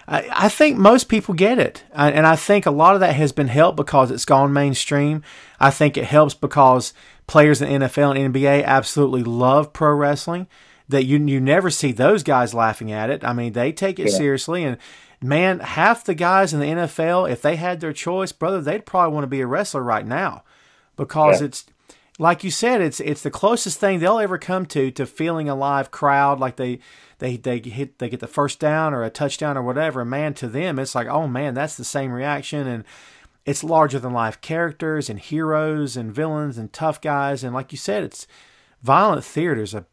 I think most people get it. And I think a lot of that has been helped because it's gone mainstream. I think it helps because players in the NFL and NBA absolutely love pro wrestling, that you never see those guys laughing at it. I mean, they take it seriously. And, man, half the guys in the NFL, if they had their choice, brother, they'd probably want to be a wrestler right now. Because it's, like you said, it's the closest thing they'll ever come to feeling a live crowd, like they get the first down or a touchdown or whatever. And man, to them, it's like, oh man, that's the same reaction. And it's larger than life characters and heroes and villains and tough guys. And like you said, it's violent theater is a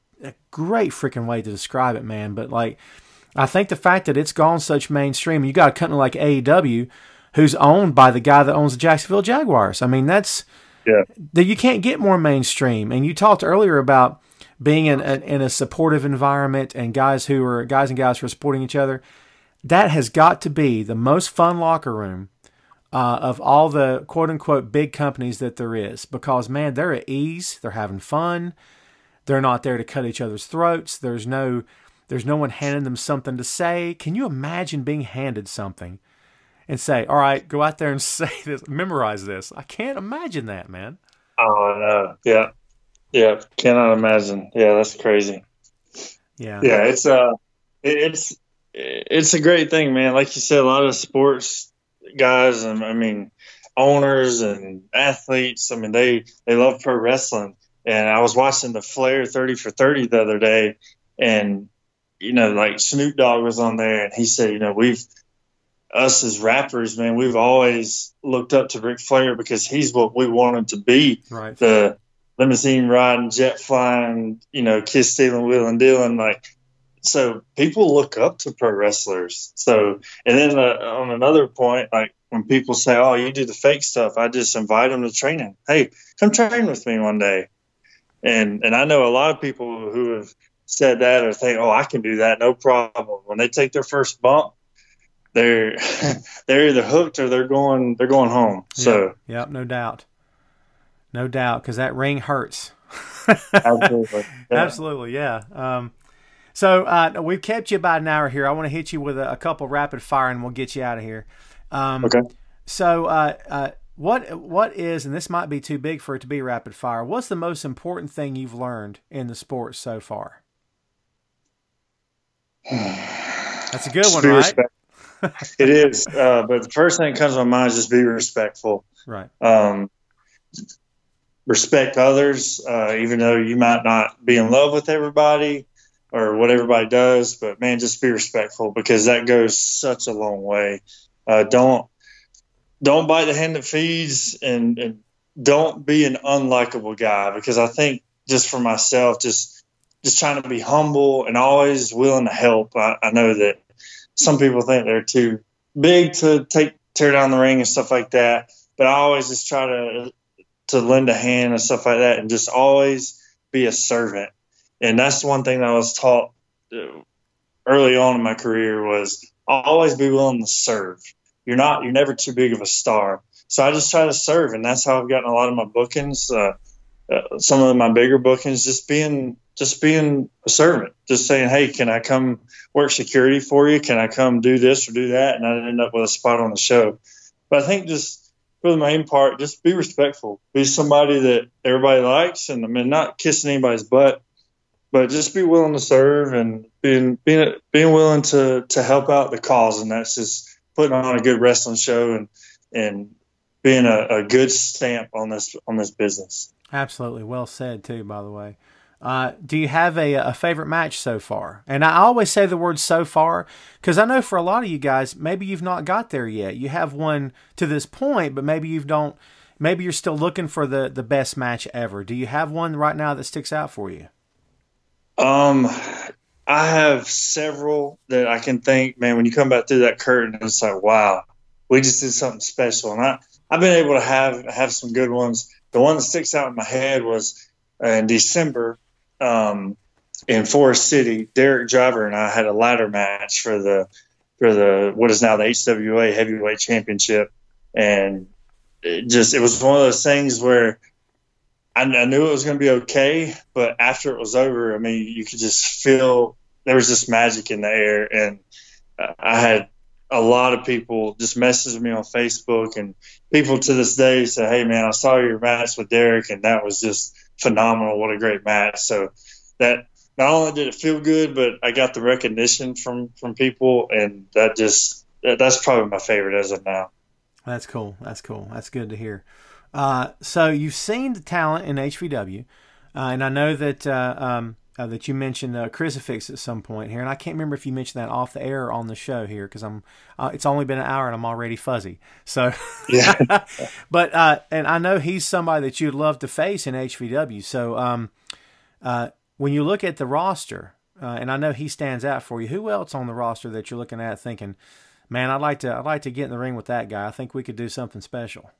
great freaking way to describe it, man. But like, I think the fact that it's gone such mainstream, you got a company like AEW who's owned by the guy that owns the Jacksonville Jaguars. I mean, that you can't get more mainstream. And you talked earlier about being in a supportive environment and guys and gals who are supporting each other. That has got to be the most fun locker room of all the quote unquote big companies that there is, because man, they're at ease. They're having fun. They're not there to cut each other's throats. There's no one handing them something to say. Can you imagine being handed something and say, all right, go out there and say this, memorize this? I can't imagine that, man.
Oh, no. Yeah. Yeah. Cannot imagine. Yeah. That's crazy.
Yeah.
Yeah. It's a great thing, man. Like you said, a lot of sports guys and I mean, owners and athletes, I mean, they love pro wrestling. And I was watching the Flair 30 for 30 the other day, and, you know, like Snoop Dogg was on there, and he said, you know, us as rappers, man, we've always looked up to Ric Flair because he's what we wanted to be.
Right.
The limousine riding, jet flying, you know, kiss stealing, wheeling dealing. Like, so people look up to pro wrestlers. So, and then on another point, like when people say, oh, you do the fake stuff, I just invite them to training. Hey, come train with me one day. And I know a lot of people who have said that or think, oh, I can do that, no problem. When they take their first bump, they're either hooked or they're going home. So
yeah, no doubt, because that ring hurts.
Absolutely, yeah.
Absolutely, yeah. So we've kept you about an hour here. I want to hit you with a couple rapid fire, and we'll get you out of here.
Okay.
So what is, and this might be too big for it to be rapid fire, what's the most important thing you've learned in the sport so far? That's a good one, right?
It is. But the first thing that comes to my mind is just be respectful.
Right.
Respect others, even though you might not be in love with everybody or what everybody does. But, man, just be respectful, because that goes such a long way. Don't bite the hand that feeds, and don't be an unlikable guy, because I think just for myself, just trying to be humble and always willing to help. I know that some people think they're too big to tear down the ring and stuff like that, but I always just try to lend a hand and stuff like that, and just always be a servant. And that's one thing that I was taught early on in my career, was always be willing to serve. You're never too big of a star. So I just try to serve, and that's how I've gotten a lot of my bookings. Some of my bigger bookings, just being a servant, just saying, hey, can I come work security for you? Can I come do this or do that? And I end up with a spot on the show. But I think just for the main part, just be respectful. Be somebody that everybody likes, and I mean, not kissing anybody's butt, but just be willing to serve, and being willing to help out the cause. And that's just putting on a good wrestling show and being a good stamp on this business.
Absolutely. Well said too, by the way. Do you have a favorite match so far? And I always say the word so far, because I know for a lot of you guys, maybe you've not got there yet. You have one to this point, but maybe maybe you're still looking for the best match ever. Do you have one right now that sticks out for you?
I have several that I can think, man, when you come back through that curtain, it's like, wow, we just did something special. And I've been able to have some good ones. The one that sticks out in my head was in December, in Forest City. Derek Driver and I had a ladder match for the what is now the HWA Heavyweight Championship, and it was one of those things where I knew it was going to be okay, but after it was over, I mean, you could just feel there was just magic in the air. And I had a lot of people just message me on Facebook, and people to this day say, hey, man, I saw your match with Derek, and that was just phenomenal. What a great match. So that not only did it feel good, but I got the recognition from people, and that's probably my favorite as of now.
That's cool. That's cool. That's good to hear. So you've seen the talent in HVW, and I know that that you mentioned Crucifix at some point here, and I can't remember if you mentioned that off the air or on the show here, because it's only been an hour and I'm already fuzzy. So,
yeah.
But and I know he's somebody that you'd love to face in HVW. So, when you look at the roster, and I know he stands out for you, who else on the roster that you're looking at thinking, man, I'd like to get in the ring with that guy. I think we could do something special.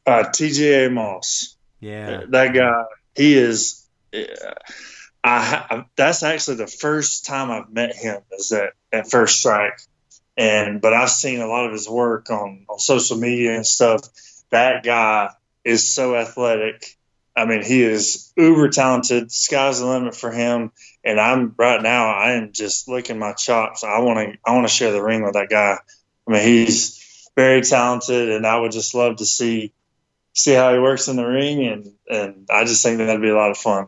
TJ Moss.
Yeah.
That guy, he is, that's actually the first time I've met him, is at First Strike. But I've seen a lot of his work on social media and stuff. That guy is so athletic. I mean, he is uber talented. Sky's the limit for him. And I am just licking my chops. I want to share the ring with that guy. I mean, he's very talented, and I would just love to see how he works in the ring, and I just think that'd be a lot of fun.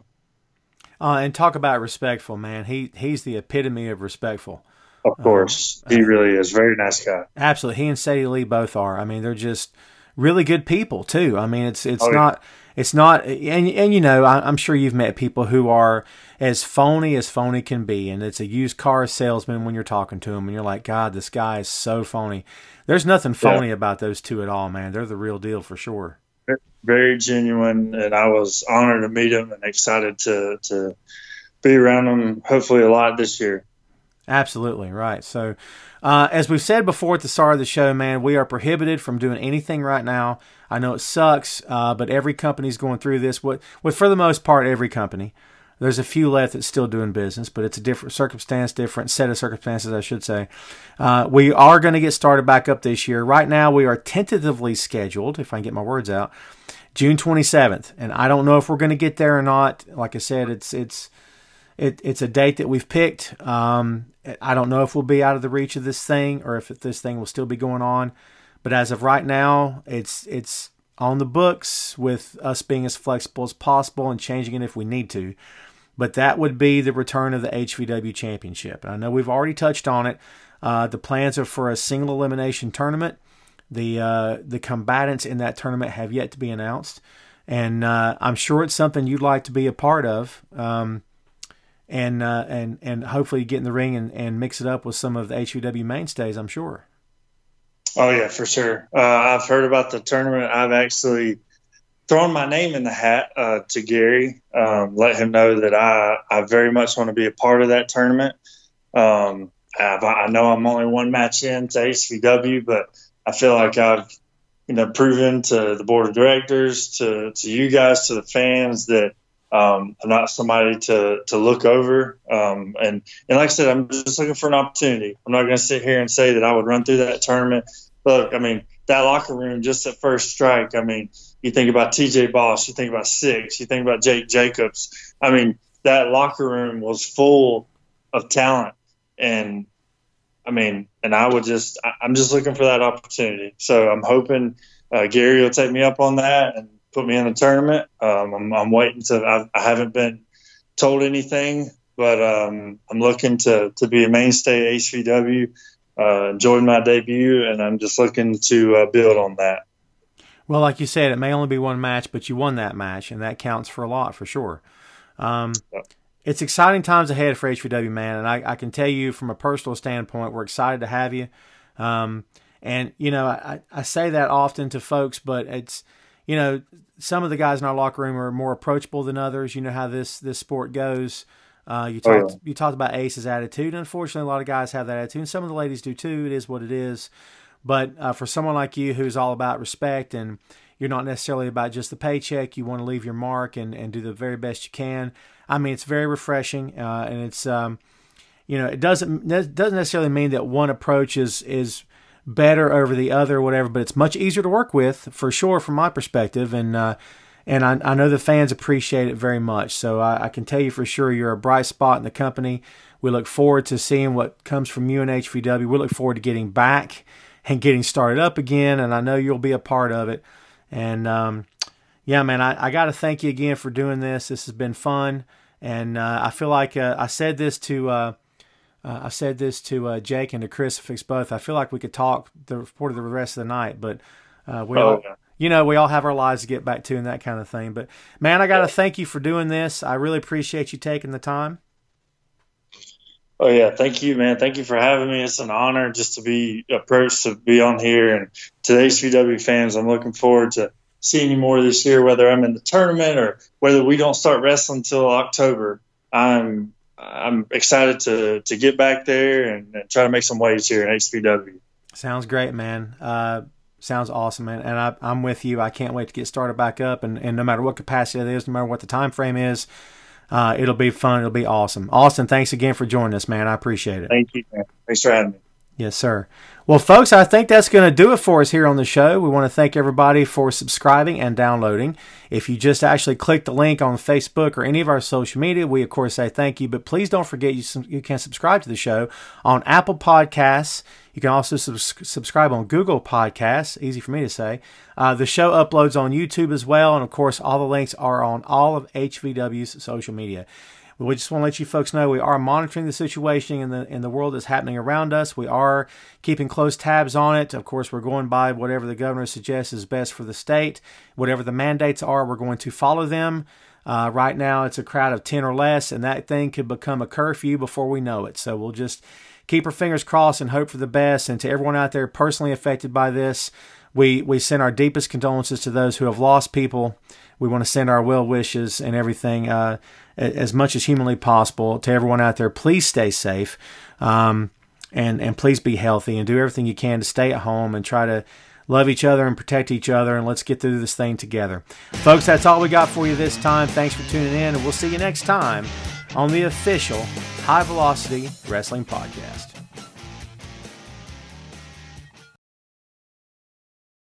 And talk about respectful, man. He's the epitome of respectful.
Of course, he really is. Very nice guy.
Absolutely, he and Sadie Lee both are. I mean, they're just really good people too. I mean, it's not, and you know, I'm sure you've met people who are as phony can be, and it's a used car salesman when you're talking to them, and you're like, God, this guy is so phony. There's nothing phony about those two at all, man. They're the real deal for sure.
Very genuine, and I was honored to meet him and excited to be around him hopefully a lot this year.
Absolutely, right. So as we've said before at the start of the show, man, we are prohibited from doing anything right now. I know it sucks, but every company's going through this. With for the most part, every company. There's a few left that's still doing business, but it's a different set of circumstances, I should say. We are going to get started back up this year. Right now, we are tentatively scheduled, if I can get my words out, June 27th. And I don't know if we're going to get there or not. Like I said, it's a date that we've picked. I don't know if we'll be out of the reach of this thing or if this thing will still be going on. But as of right now, it's on the books with us being as flexible as possible and changing it if we need to. but that would be the return of the HVW Championship. And I know we've already touched on it. The plans are for a single elimination tournament. The combatants in that tournament have yet to be announced, and I'm sure it's something you'd like to be a part of. And hopefully get in the ring and mix it up with some of the HVW mainstays, I'm sure.
Oh yeah, for sure. I've heard about the tournament. I've actually thrown my name in the hat to Gary, let him know that I very much want to be a part of that tournament. I know I'm only one match in to HVW, but I feel like I've proven to the board of directors, to you guys, to the fans that I'm not somebody to look over. And like I said, I'm just looking for an opportunity. I'm not going to sit here and say that I would run through that tournament. Look, I mean, that locker room just at First Strike, I mean, you think about TJ Boss, you think about Six, you think about Jake Jacobs. I mean, that locker room was full of talent. And I mean, and I'm just looking for that opportunity. So I'm hoping Gary will take me up on that and put me in the tournament. I'm waiting I haven't been told anything, but I'm looking to be a mainstay at HVW. Enjoyed my debut, and I'm just looking to build on that.
Well, like you said, it may only be one match, but you won that match, and that counts for a lot, for sure. It's exciting times ahead for HVW, man, and I can tell you from a personal standpoint, we're excited to have you. And, I say that often to folks, but it's, some of the guys in our locker room are more approachable than others. You know how this sport goes. You talked about Ace's attitude. Unfortunately, a lot of guys have that attitude, and some of the ladies do too. It is what it is. But for someone like you who's all about respect, and you're not necessarily about just the paycheck, you want to leave your mark and do the very best you can. I mean, it's very refreshing, and it's it doesn't necessarily mean that one approach is better over the other or whatever, but it's much easier to work with for sure from my perspective, and I know the fans appreciate it very much. So I can tell you for sure you're a bright spot in the company. We look forward to seeing what comes from you and HVW. We look forward to getting back and getting started up again, and I know you'll be a part of it. And yeah, man, I got to thank you again for doing this. This has been fun, and I feel like I said this to Jake and to Chris Fix both. I feel like we could talk for the rest of the night, but we all have our lives to get back to and that kind of thing. But man, I got to thank you for doing this. I really appreciate you taking the time.
Oh yeah, thank you, man. Thank you for having me. It's an honor just to be approached to be on here. And to the HVW fans, I'm looking forward to seeing you more this year, whether I'm in the tournament or whether we don't start wrestling until October. I'm excited to get back there and try to make some waves here in HVW.
Sounds great, man. Sounds awesome, man. And I'm with you. I can't wait to get started back up. And no matter what capacity it is, no matter what the time frame is, it'll be fun. It'll be awesome. Austin, thanks again for joining us, man. I appreciate it.
Thank you, man. Thanks for having me.
Yes, sir. Well, folks, I think that's going to do it for us here on the show. We want to thank everybody for subscribing and downloading. If you just actually click the link on Facebook or any of our social media, we, of course, say thank you. But please don't forget you can subscribe to the show on Apple Podcasts. You can also subscribe on Google Podcasts. Easy for me to say. The show uploads on YouTube as well. And, of course, all the links are on all of HVW's social media. We just want to let you folks know we are monitoring the situation in the world that's happening around us. We are keeping close tabs on it. Of course, we're going by whatever the governor suggests is best for the state. Whatever the mandates are, we're going to follow them. Right now, it's a crowd of 10 or less, and that thing could become a curfew before we know it. So we'll just keep our fingers crossed and hope for the best. And to everyone out there personally affected by this, we send our deepest condolences to those who have lost people. We want to send our well wishes and everything as much as humanly possible to everyone out there. Please stay safe and please be healthy and do everything you can to stay at home and try to love each other and protect each other, and let's get through this thing together. Folks, that's all we got for you this time. Thanks for tuning in, and we'll see you next time on the official High Velocity Wrestling Podcast.